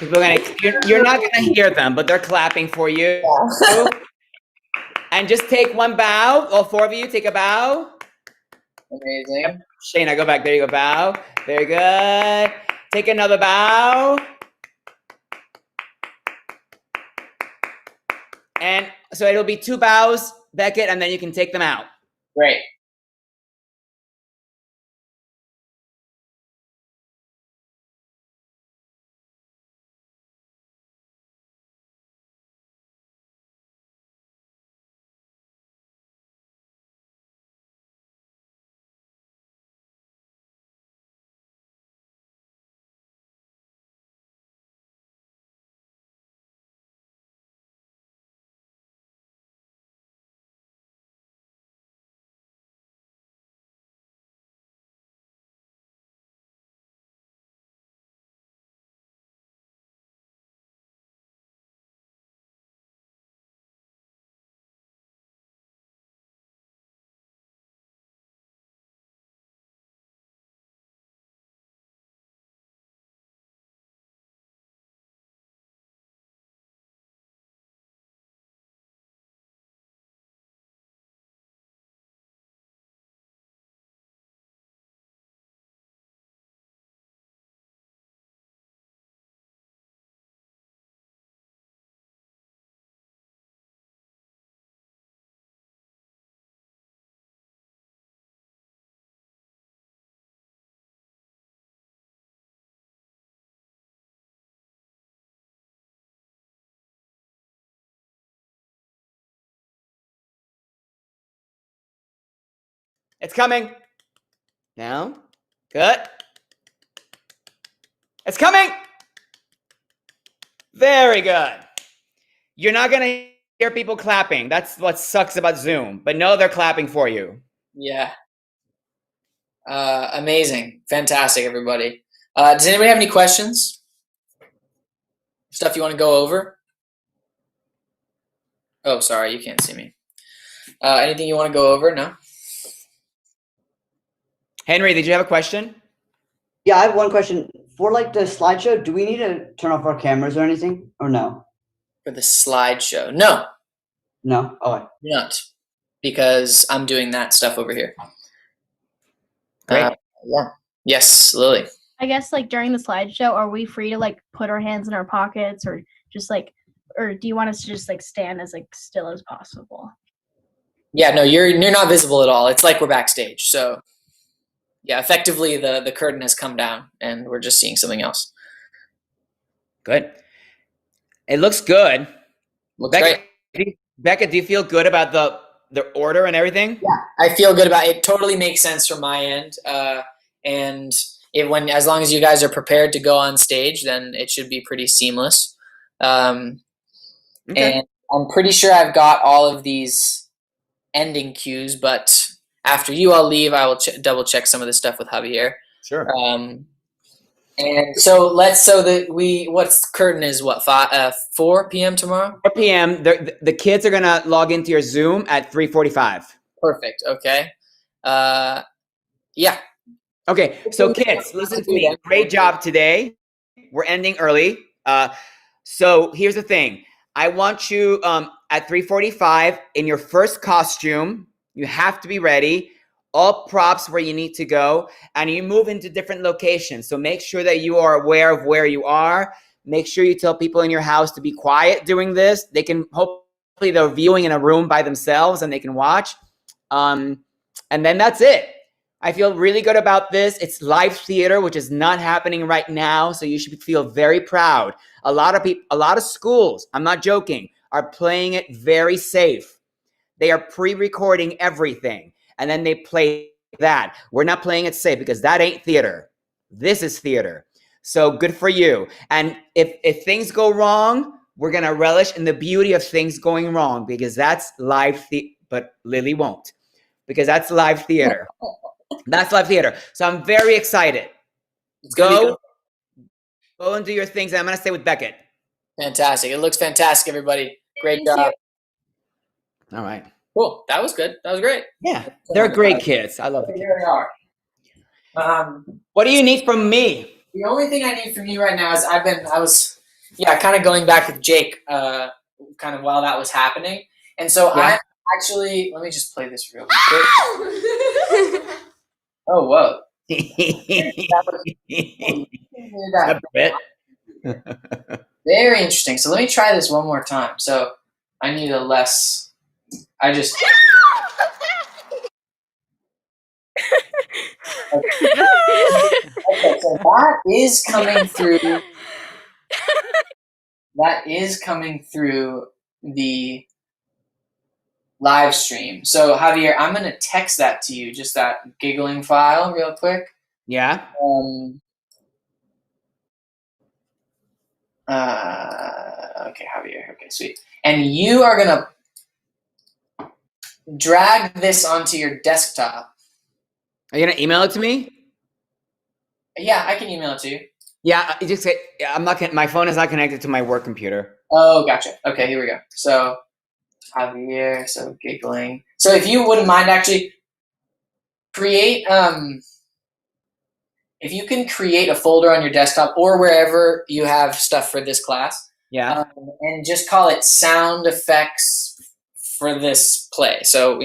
[SPEAKER 3] You're not gonna hear them, but they're clapping for you. Yeah. And just take one bow. All four of you take a bow.
[SPEAKER 2] Amazing.
[SPEAKER 3] Yep. Shayna, go back. There you go. Bow. Very good. Take another bow. And so it'll be 2 bows, Beckett, and then you can take them out.
[SPEAKER 2] Great.
[SPEAKER 3] It's coming. Now. Good. It's coming. Very good. You're not going to hear people clapping. That's what sucks about Zoom. But no, they're clapping for you.
[SPEAKER 2] Yeah. Amazing. Fantastic, everybody. Does anybody have any questions? Stuff you want to go over? Oh, sorry, you can't see me. Anything you want to go over? No?
[SPEAKER 3] Henry, did you have a question?
[SPEAKER 5] Yeah, I have one question. For like the slideshow, do we need to turn off our cameras or anything? Or no?
[SPEAKER 2] For the slideshow. No.
[SPEAKER 5] No? Oh.
[SPEAKER 2] You're not. Because I'm doing that stuff over here.
[SPEAKER 3] Great.
[SPEAKER 2] Yeah. Yes, Lily.
[SPEAKER 7] I guess like during the slideshow, are we free to like put our hands in our pockets or just like, or do you want us to just like stand as like still as possible?
[SPEAKER 2] Yeah, no, you're not visible at all. It's like we're backstage. So yeah, effectively the curtain has come down and we're just seeing something else.
[SPEAKER 3] Good. It looks good.
[SPEAKER 2] Looks great.
[SPEAKER 3] Becca, do you feel good about the order and everything?
[SPEAKER 2] Yeah, I feel good about it. It totally makes sense from my end. And as long as you guys are prepared to go on stage, then it should be pretty seamless. Okay. And I'm pretty sure I've got all of these ending cues, but after you all leave, I will double check some of the stuff with Javier.
[SPEAKER 3] Sure.
[SPEAKER 2] And so what's curtain is what 4 p.m. tomorrow?
[SPEAKER 3] 4 p.m. The kids are gonna log into your Zoom at 3:45.
[SPEAKER 2] Perfect. Okay. Yeah.
[SPEAKER 3] Okay. So kids, listen to me. Great job today. We're ending early. So here's the thing. I want you at 3:45 in your first costume. You have to be ready. All props where you need to go, and you move into different locations. So make sure that you are aware of where you are. Make sure you tell people in your house to be quiet doing this. They can hopefully they're viewing in a room by themselves and they can watch. And then that's it. I feel really good about this. It's live theater, which is not happening right now, so you should feel very proud. A lot of schools, I'm not joking, are playing it very safe. They are pre-recording everything, and then they play that. We're not playing it safe because that ain't theater. This is theater. So good for you. And if things go wrong, we're going to relish in the beauty of things going wrong because that's live theater. But Lily won't because that's live theater. That's live theater. So I'm very excited. Go and do your things. And I'm going to stay with Beckett.
[SPEAKER 2] Fantastic. It looks fantastic, everybody. Great job.
[SPEAKER 3] All right.
[SPEAKER 2] Cool. That was good. That was great.
[SPEAKER 3] Yeah. They're great kids. I love the kids.
[SPEAKER 2] Here they are.
[SPEAKER 3] What do you need from me?
[SPEAKER 2] The only thing I need from you right now is I was kind of going back with Jake kind of while that was happening. And so I actually, let me just play this real quick. Oh, whoa. Very interesting. So let me try this one more time. So I need okay, so that is coming through. That is coming through the live stream. So Javier, I'm gonna text that to you, just that giggling file, real quick.
[SPEAKER 3] Yeah.
[SPEAKER 2] Okay, Javier. Okay, sweet. And you are gonna drag this onto your desktop.
[SPEAKER 3] Are you gonna email it to me?
[SPEAKER 2] Yeah, I can email it to you.
[SPEAKER 3] Yeah, you just say I'm not. My phone is not connected to my work computer.
[SPEAKER 2] Oh, gotcha. Okay, here we go. So Javier, so giggling. So if you wouldn't mind, actually create. If you can create a folder on your desktop or wherever you have stuff for this class.
[SPEAKER 3] Yeah.
[SPEAKER 2] And just call it sound effects for this play. So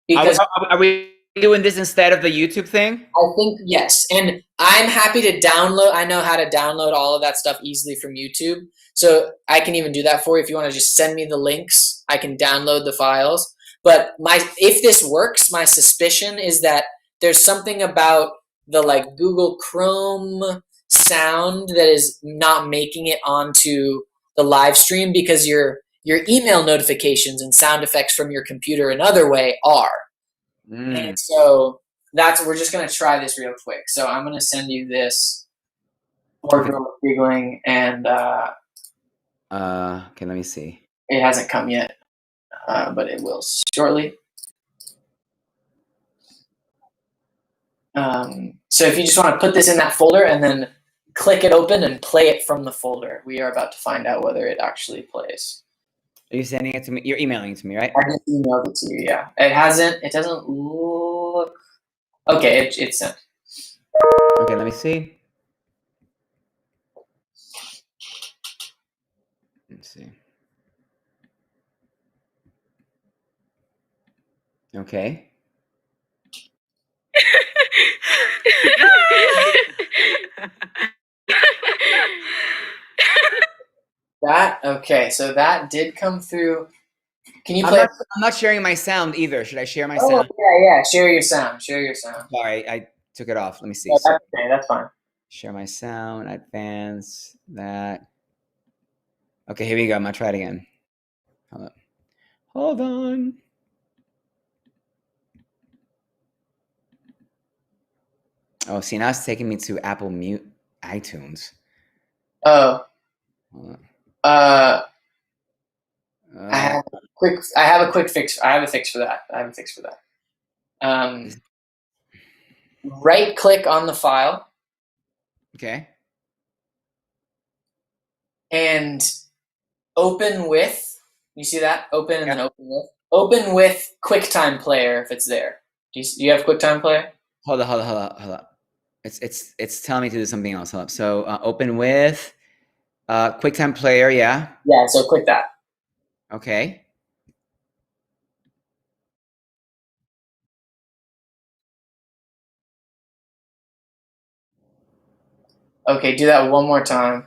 [SPEAKER 2] because
[SPEAKER 3] are we doing this instead of the YouTube thing?
[SPEAKER 2] I think yes, and I'm happy to download. I know how to download all of that stuff easily from YouTube, so I can even do that for you. If you want to just send me the links, I can download the files. But if this works, my suspicion is that there's something about the Google Chrome sound that is not making it onto the live stream because your email notifications and sound effects from your computer another way are. And so we're just going to try this real quick. So I'm going to send you this for giggling and
[SPEAKER 3] okay, let me see.
[SPEAKER 2] It hasn't come yet, but it will shortly. So if you just want to put this in that folder and then click it open and play it from the folder, we are about to find out whether it actually plays.
[SPEAKER 3] Are you sending it to me? You're emailing it to me, right?
[SPEAKER 2] I just emailed it to you, yeah. It doesn't look... Okay, it's sent.
[SPEAKER 3] Okay, let me see. Let's see. Okay.
[SPEAKER 2] So that did come through. Can you play?
[SPEAKER 3] I'm not sharing my sound either. Should I share my sound?
[SPEAKER 2] Yeah. Share your sound.
[SPEAKER 3] Sorry, I took it off. Let me see.
[SPEAKER 2] That's okay. That's fine.
[SPEAKER 3] Share my sound. Advance that. Okay, here we go. I'm gonna try it again. Hold on. Oh, see, now it's taking me to Apple Mute iTunes.
[SPEAKER 2] Oh. I have a quick fix. I have a fix for that. Right click on the file.
[SPEAKER 3] Okay.
[SPEAKER 2] And open with, you see that? Open and then open with. Open with QuickTime Player if it's there. Do you have QuickTime Player?
[SPEAKER 3] Hold on. It's telling me to do something else. Hold up. So open with QuickTime Player, yeah.
[SPEAKER 2] Yeah, so click that.
[SPEAKER 3] Okay.
[SPEAKER 2] Okay, do that one more time.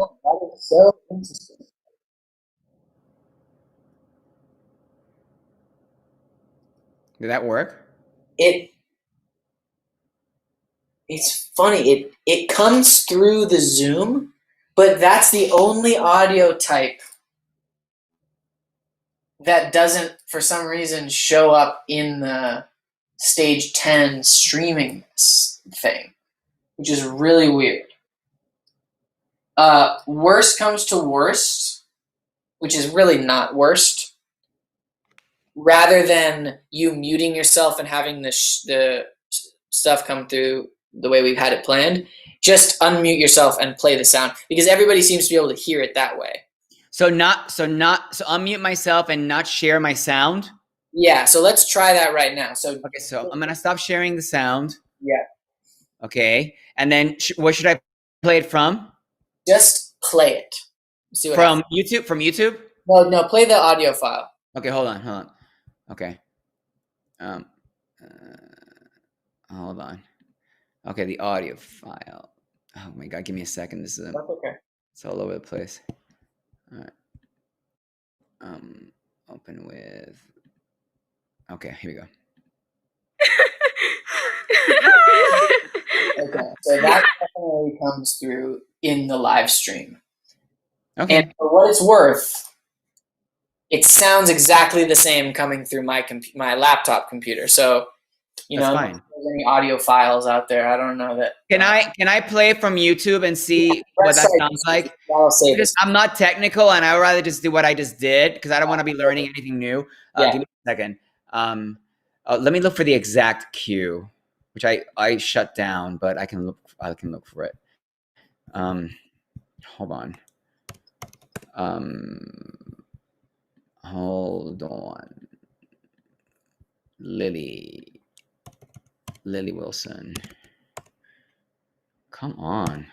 [SPEAKER 2] Oh, that is so interesting.
[SPEAKER 3] Did that work?
[SPEAKER 2] It's funny. It comes through the Zoom, but that's the only audio type that doesn't, for some reason, show up in the stage 10 streaming thing, which is really weird. Worst comes to worst, which is really not worst. Rather than you muting yourself and having the stuff come through the way we've had it planned, just unmute yourself and play the sound, because everybody seems to be able to hear it that way.
[SPEAKER 3] So unmute myself and not share my sound.
[SPEAKER 2] Yeah, so let's try that right now. So
[SPEAKER 3] okay, so I'm gonna stop sharing the sound.
[SPEAKER 2] Yeah.
[SPEAKER 3] Okay, and then where should I play it from?
[SPEAKER 2] Just play it. See what
[SPEAKER 3] from
[SPEAKER 2] happens.
[SPEAKER 3] YouTube. From YouTube.
[SPEAKER 2] No, play the audio file.
[SPEAKER 3] Okay, hold on. Okay. Hold on. Okay, the audio file. Oh my God, give me a second. This is
[SPEAKER 2] That's okay.
[SPEAKER 3] It's all over the place. All right. Open with. Okay, here we go.
[SPEAKER 2] Okay, so that definitely comes through in the live stream.
[SPEAKER 3] Okay.
[SPEAKER 2] And for what it's worth, it sounds exactly the same coming through my laptop computer. So,
[SPEAKER 3] That's fine.
[SPEAKER 2] if there's any audio files out there, I don't know that.
[SPEAKER 3] Can I play from YouTube and see what that sounds like? Because I'm not technical, and I would rather just do what I just did because I don't want to be learning anything new. Give me a second. Let me look for the exact cue, which I shut down, but I can look for it. Hold on. Hold on. Lily Wilson. Come on.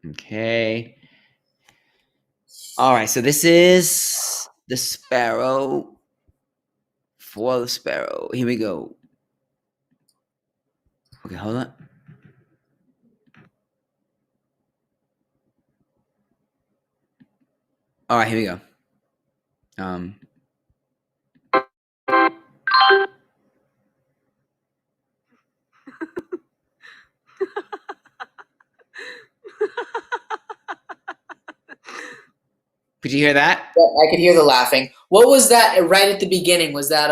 [SPEAKER 3] Okay. All right. So this is the Sparrow. For the Sparrow. Here we go. Okay, hold on. All right, here we go. Could you hear that?
[SPEAKER 2] Yeah, I could hear the laughing. What was that right at the beginning? Was that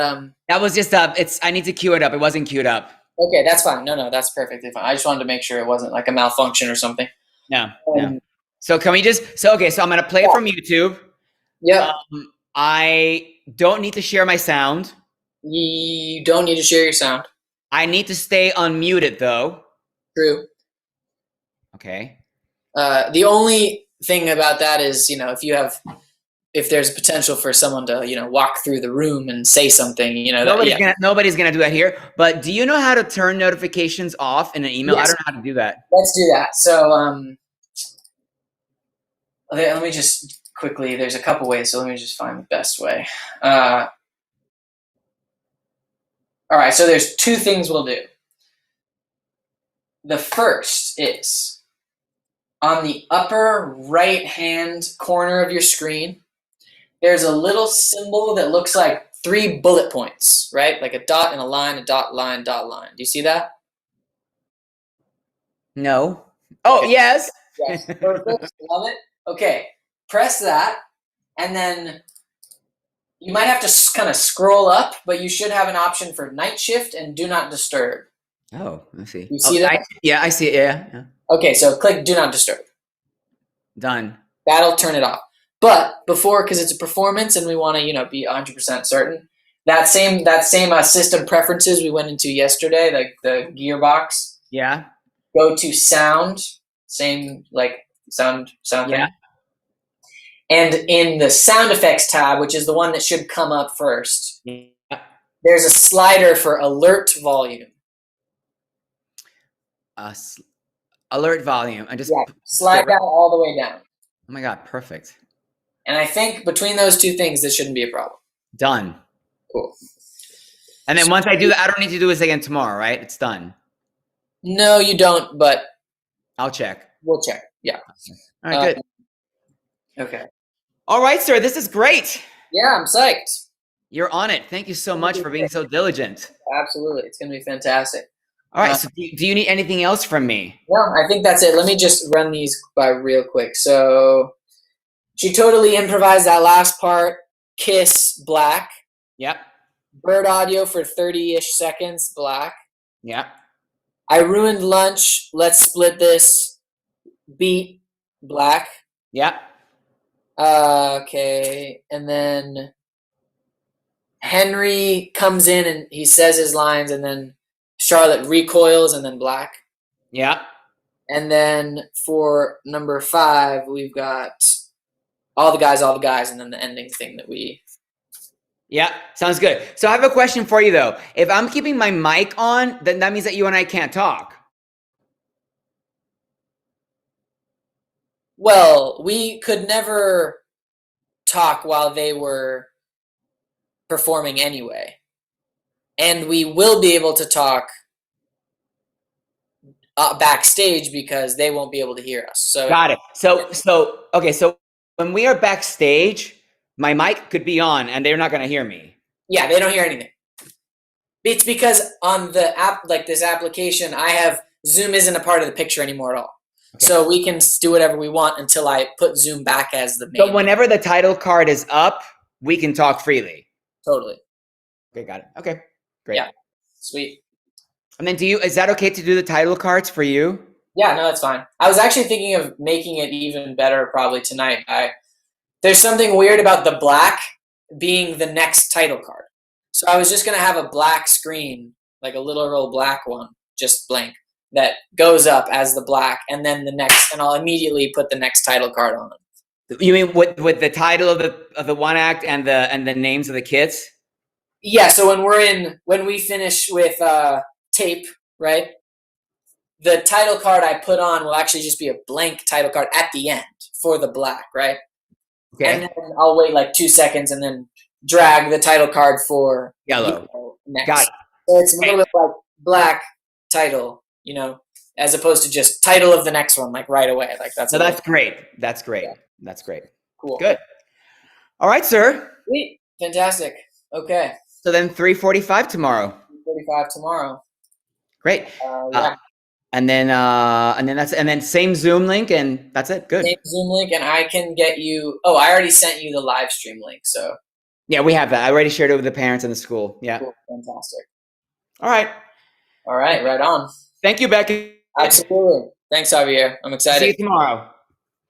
[SPEAKER 3] That was just I need to cue it up. It wasn't queued up.
[SPEAKER 2] Okay, that's fine. No, that's perfectly fine. I just wanted to make sure it wasn't like a malfunction or something.
[SPEAKER 3] No. So can we just so I'm gonna play it from YouTube.
[SPEAKER 2] Yeah.
[SPEAKER 3] I don't need to share my sound.
[SPEAKER 2] You don't need to share your sound.
[SPEAKER 3] I need to stay unmuted though.
[SPEAKER 2] True.
[SPEAKER 3] Okay.
[SPEAKER 2] The only thing about that is, if there's potential for someone to, walk through the room and say something,
[SPEAKER 3] nobody's gonna do that here. But do you know how to turn notifications off in an email?
[SPEAKER 2] Yes.
[SPEAKER 3] I don't know how to do that.
[SPEAKER 2] Let's do that. So let me just quickly. There's a couple ways, so let me just find the best way. All right. So there's two things we'll do. The first is on the upper right-hand corner of your screen. There's a little symbol that looks like 3 bullet points, right? Like a dot and a line, a dot, line, dot, line. Do you see that?
[SPEAKER 3] No. Oh,
[SPEAKER 2] okay.
[SPEAKER 3] Yes.
[SPEAKER 2] Yes. Perfect. Love it. Okay. Press that, and then you might have to kind of scroll up, but you should have an option for night shift and do not disturb.
[SPEAKER 3] Oh, let's see.
[SPEAKER 2] You see that?
[SPEAKER 3] I see it. Yeah.
[SPEAKER 2] Okay, so click do not disturb.
[SPEAKER 3] Done.
[SPEAKER 2] That'll turn it off. But before, because it's a performance and we want to, be 100% certain, that same system preferences we went into yesterday, like the gearbox.
[SPEAKER 3] Yeah.
[SPEAKER 2] Go to sound, same like sound
[SPEAKER 3] Yeah.
[SPEAKER 2] thing. And in the sound effects tab, which is the one that should come up first, there's a slider for alert volume.
[SPEAKER 3] Alert volume. I just
[SPEAKER 2] slide that all the way down.
[SPEAKER 3] Oh my God, perfect.
[SPEAKER 2] And I think between those two things, this shouldn't be a problem.
[SPEAKER 3] Done.
[SPEAKER 2] Cool.
[SPEAKER 3] And then once I do that, I don't need to do this again tomorrow, right? It's done.
[SPEAKER 2] No, you don't, but
[SPEAKER 3] I'll check.
[SPEAKER 2] We'll check. Yeah.
[SPEAKER 3] All right, good.
[SPEAKER 2] Okay.
[SPEAKER 3] All right, sir. This is great.
[SPEAKER 2] Yeah, I'm psyched.
[SPEAKER 3] You're on it. Thank you so much for being so diligent.
[SPEAKER 2] Absolutely. It's going to be fantastic.
[SPEAKER 3] All right. So do you need anything else from me?
[SPEAKER 2] No, I think that's it. Let me just run these by real quick. So she totally improvised that last part. Kiss, black.
[SPEAKER 3] Yep.
[SPEAKER 2] Bird audio for 30-ish seconds, black.
[SPEAKER 3] Yep.
[SPEAKER 2] I ruined lunch. Let's split this. Beat, black.
[SPEAKER 3] Yep.
[SPEAKER 2] Okay. And then Henry comes in and he says his lines, and then Charlotte recoils, and then black.
[SPEAKER 3] Yep.
[SPEAKER 2] And then for number 5, we've got all the guys, and then the ending thing that we...
[SPEAKER 3] Yeah, sounds good. So I have a question for you, though. If I'm keeping my mic on, then that means that you and I can't talk.
[SPEAKER 2] Well, we could never talk while they were performing anyway. And we will be able to talk backstage because they won't be able to hear us. So
[SPEAKER 3] got it. Okay, so when we are backstage, my mic could be on and they're not going to hear me.
[SPEAKER 2] Yeah, they don't hear anything. It's because on the app, like this application, I have Zoom isn't a part of the picture anymore at all. Okay. So we can do whatever we want until I put Zoom back as the main.
[SPEAKER 3] So whenever the title card is up, we can talk freely.
[SPEAKER 2] Totally.
[SPEAKER 3] Okay, got it. Okay, great.
[SPEAKER 2] Yeah, sweet.
[SPEAKER 3] And then is that okay to do the title cards for you?
[SPEAKER 2] Yeah, no, that's fine. I was actually thinking of making it even better probably tonight. There's something weird about the black being the next title card. So I was just going to have a black screen, like a literal black one, just blank, that goes up as the black, and then the next, and I'll immediately put the next title card on it.
[SPEAKER 3] You mean with the title of the one act and the names of the kids?
[SPEAKER 2] Yeah, so when we finish with tape, right? The title card I put on will actually just be a blank title card at the end for the black, right? Okay. And then I'll wait like 2 seconds and then drag the title card for
[SPEAKER 3] yellow next.
[SPEAKER 2] Got it. So it's a little bit like black title, as opposed to just title of the next one, like right away. Like that's
[SPEAKER 3] great. That's great. Yeah. That's great.
[SPEAKER 2] Cool.
[SPEAKER 3] Good. All right, sir.
[SPEAKER 2] Sweet. Fantastic. Okay.
[SPEAKER 3] So then 3:45 tomorrow.
[SPEAKER 2] 3:45 tomorrow.
[SPEAKER 3] Great.
[SPEAKER 2] Yeah.
[SPEAKER 3] And then same Zoom link, and that's it. Good.
[SPEAKER 2] Same Zoom link, and I can get you. Oh, I already sent you the live stream link. So.
[SPEAKER 3] Yeah, we have that. I already shared it with the parents in the school. Yeah.
[SPEAKER 2] Cool. Fantastic.
[SPEAKER 3] All right.
[SPEAKER 2] All right. Right on.
[SPEAKER 3] Thank you, Becky.
[SPEAKER 2] Absolutely. Thanks, Javier. I'm excited.
[SPEAKER 3] See you tomorrow.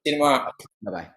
[SPEAKER 2] See you tomorrow.
[SPEAKER 3] Bye-bye.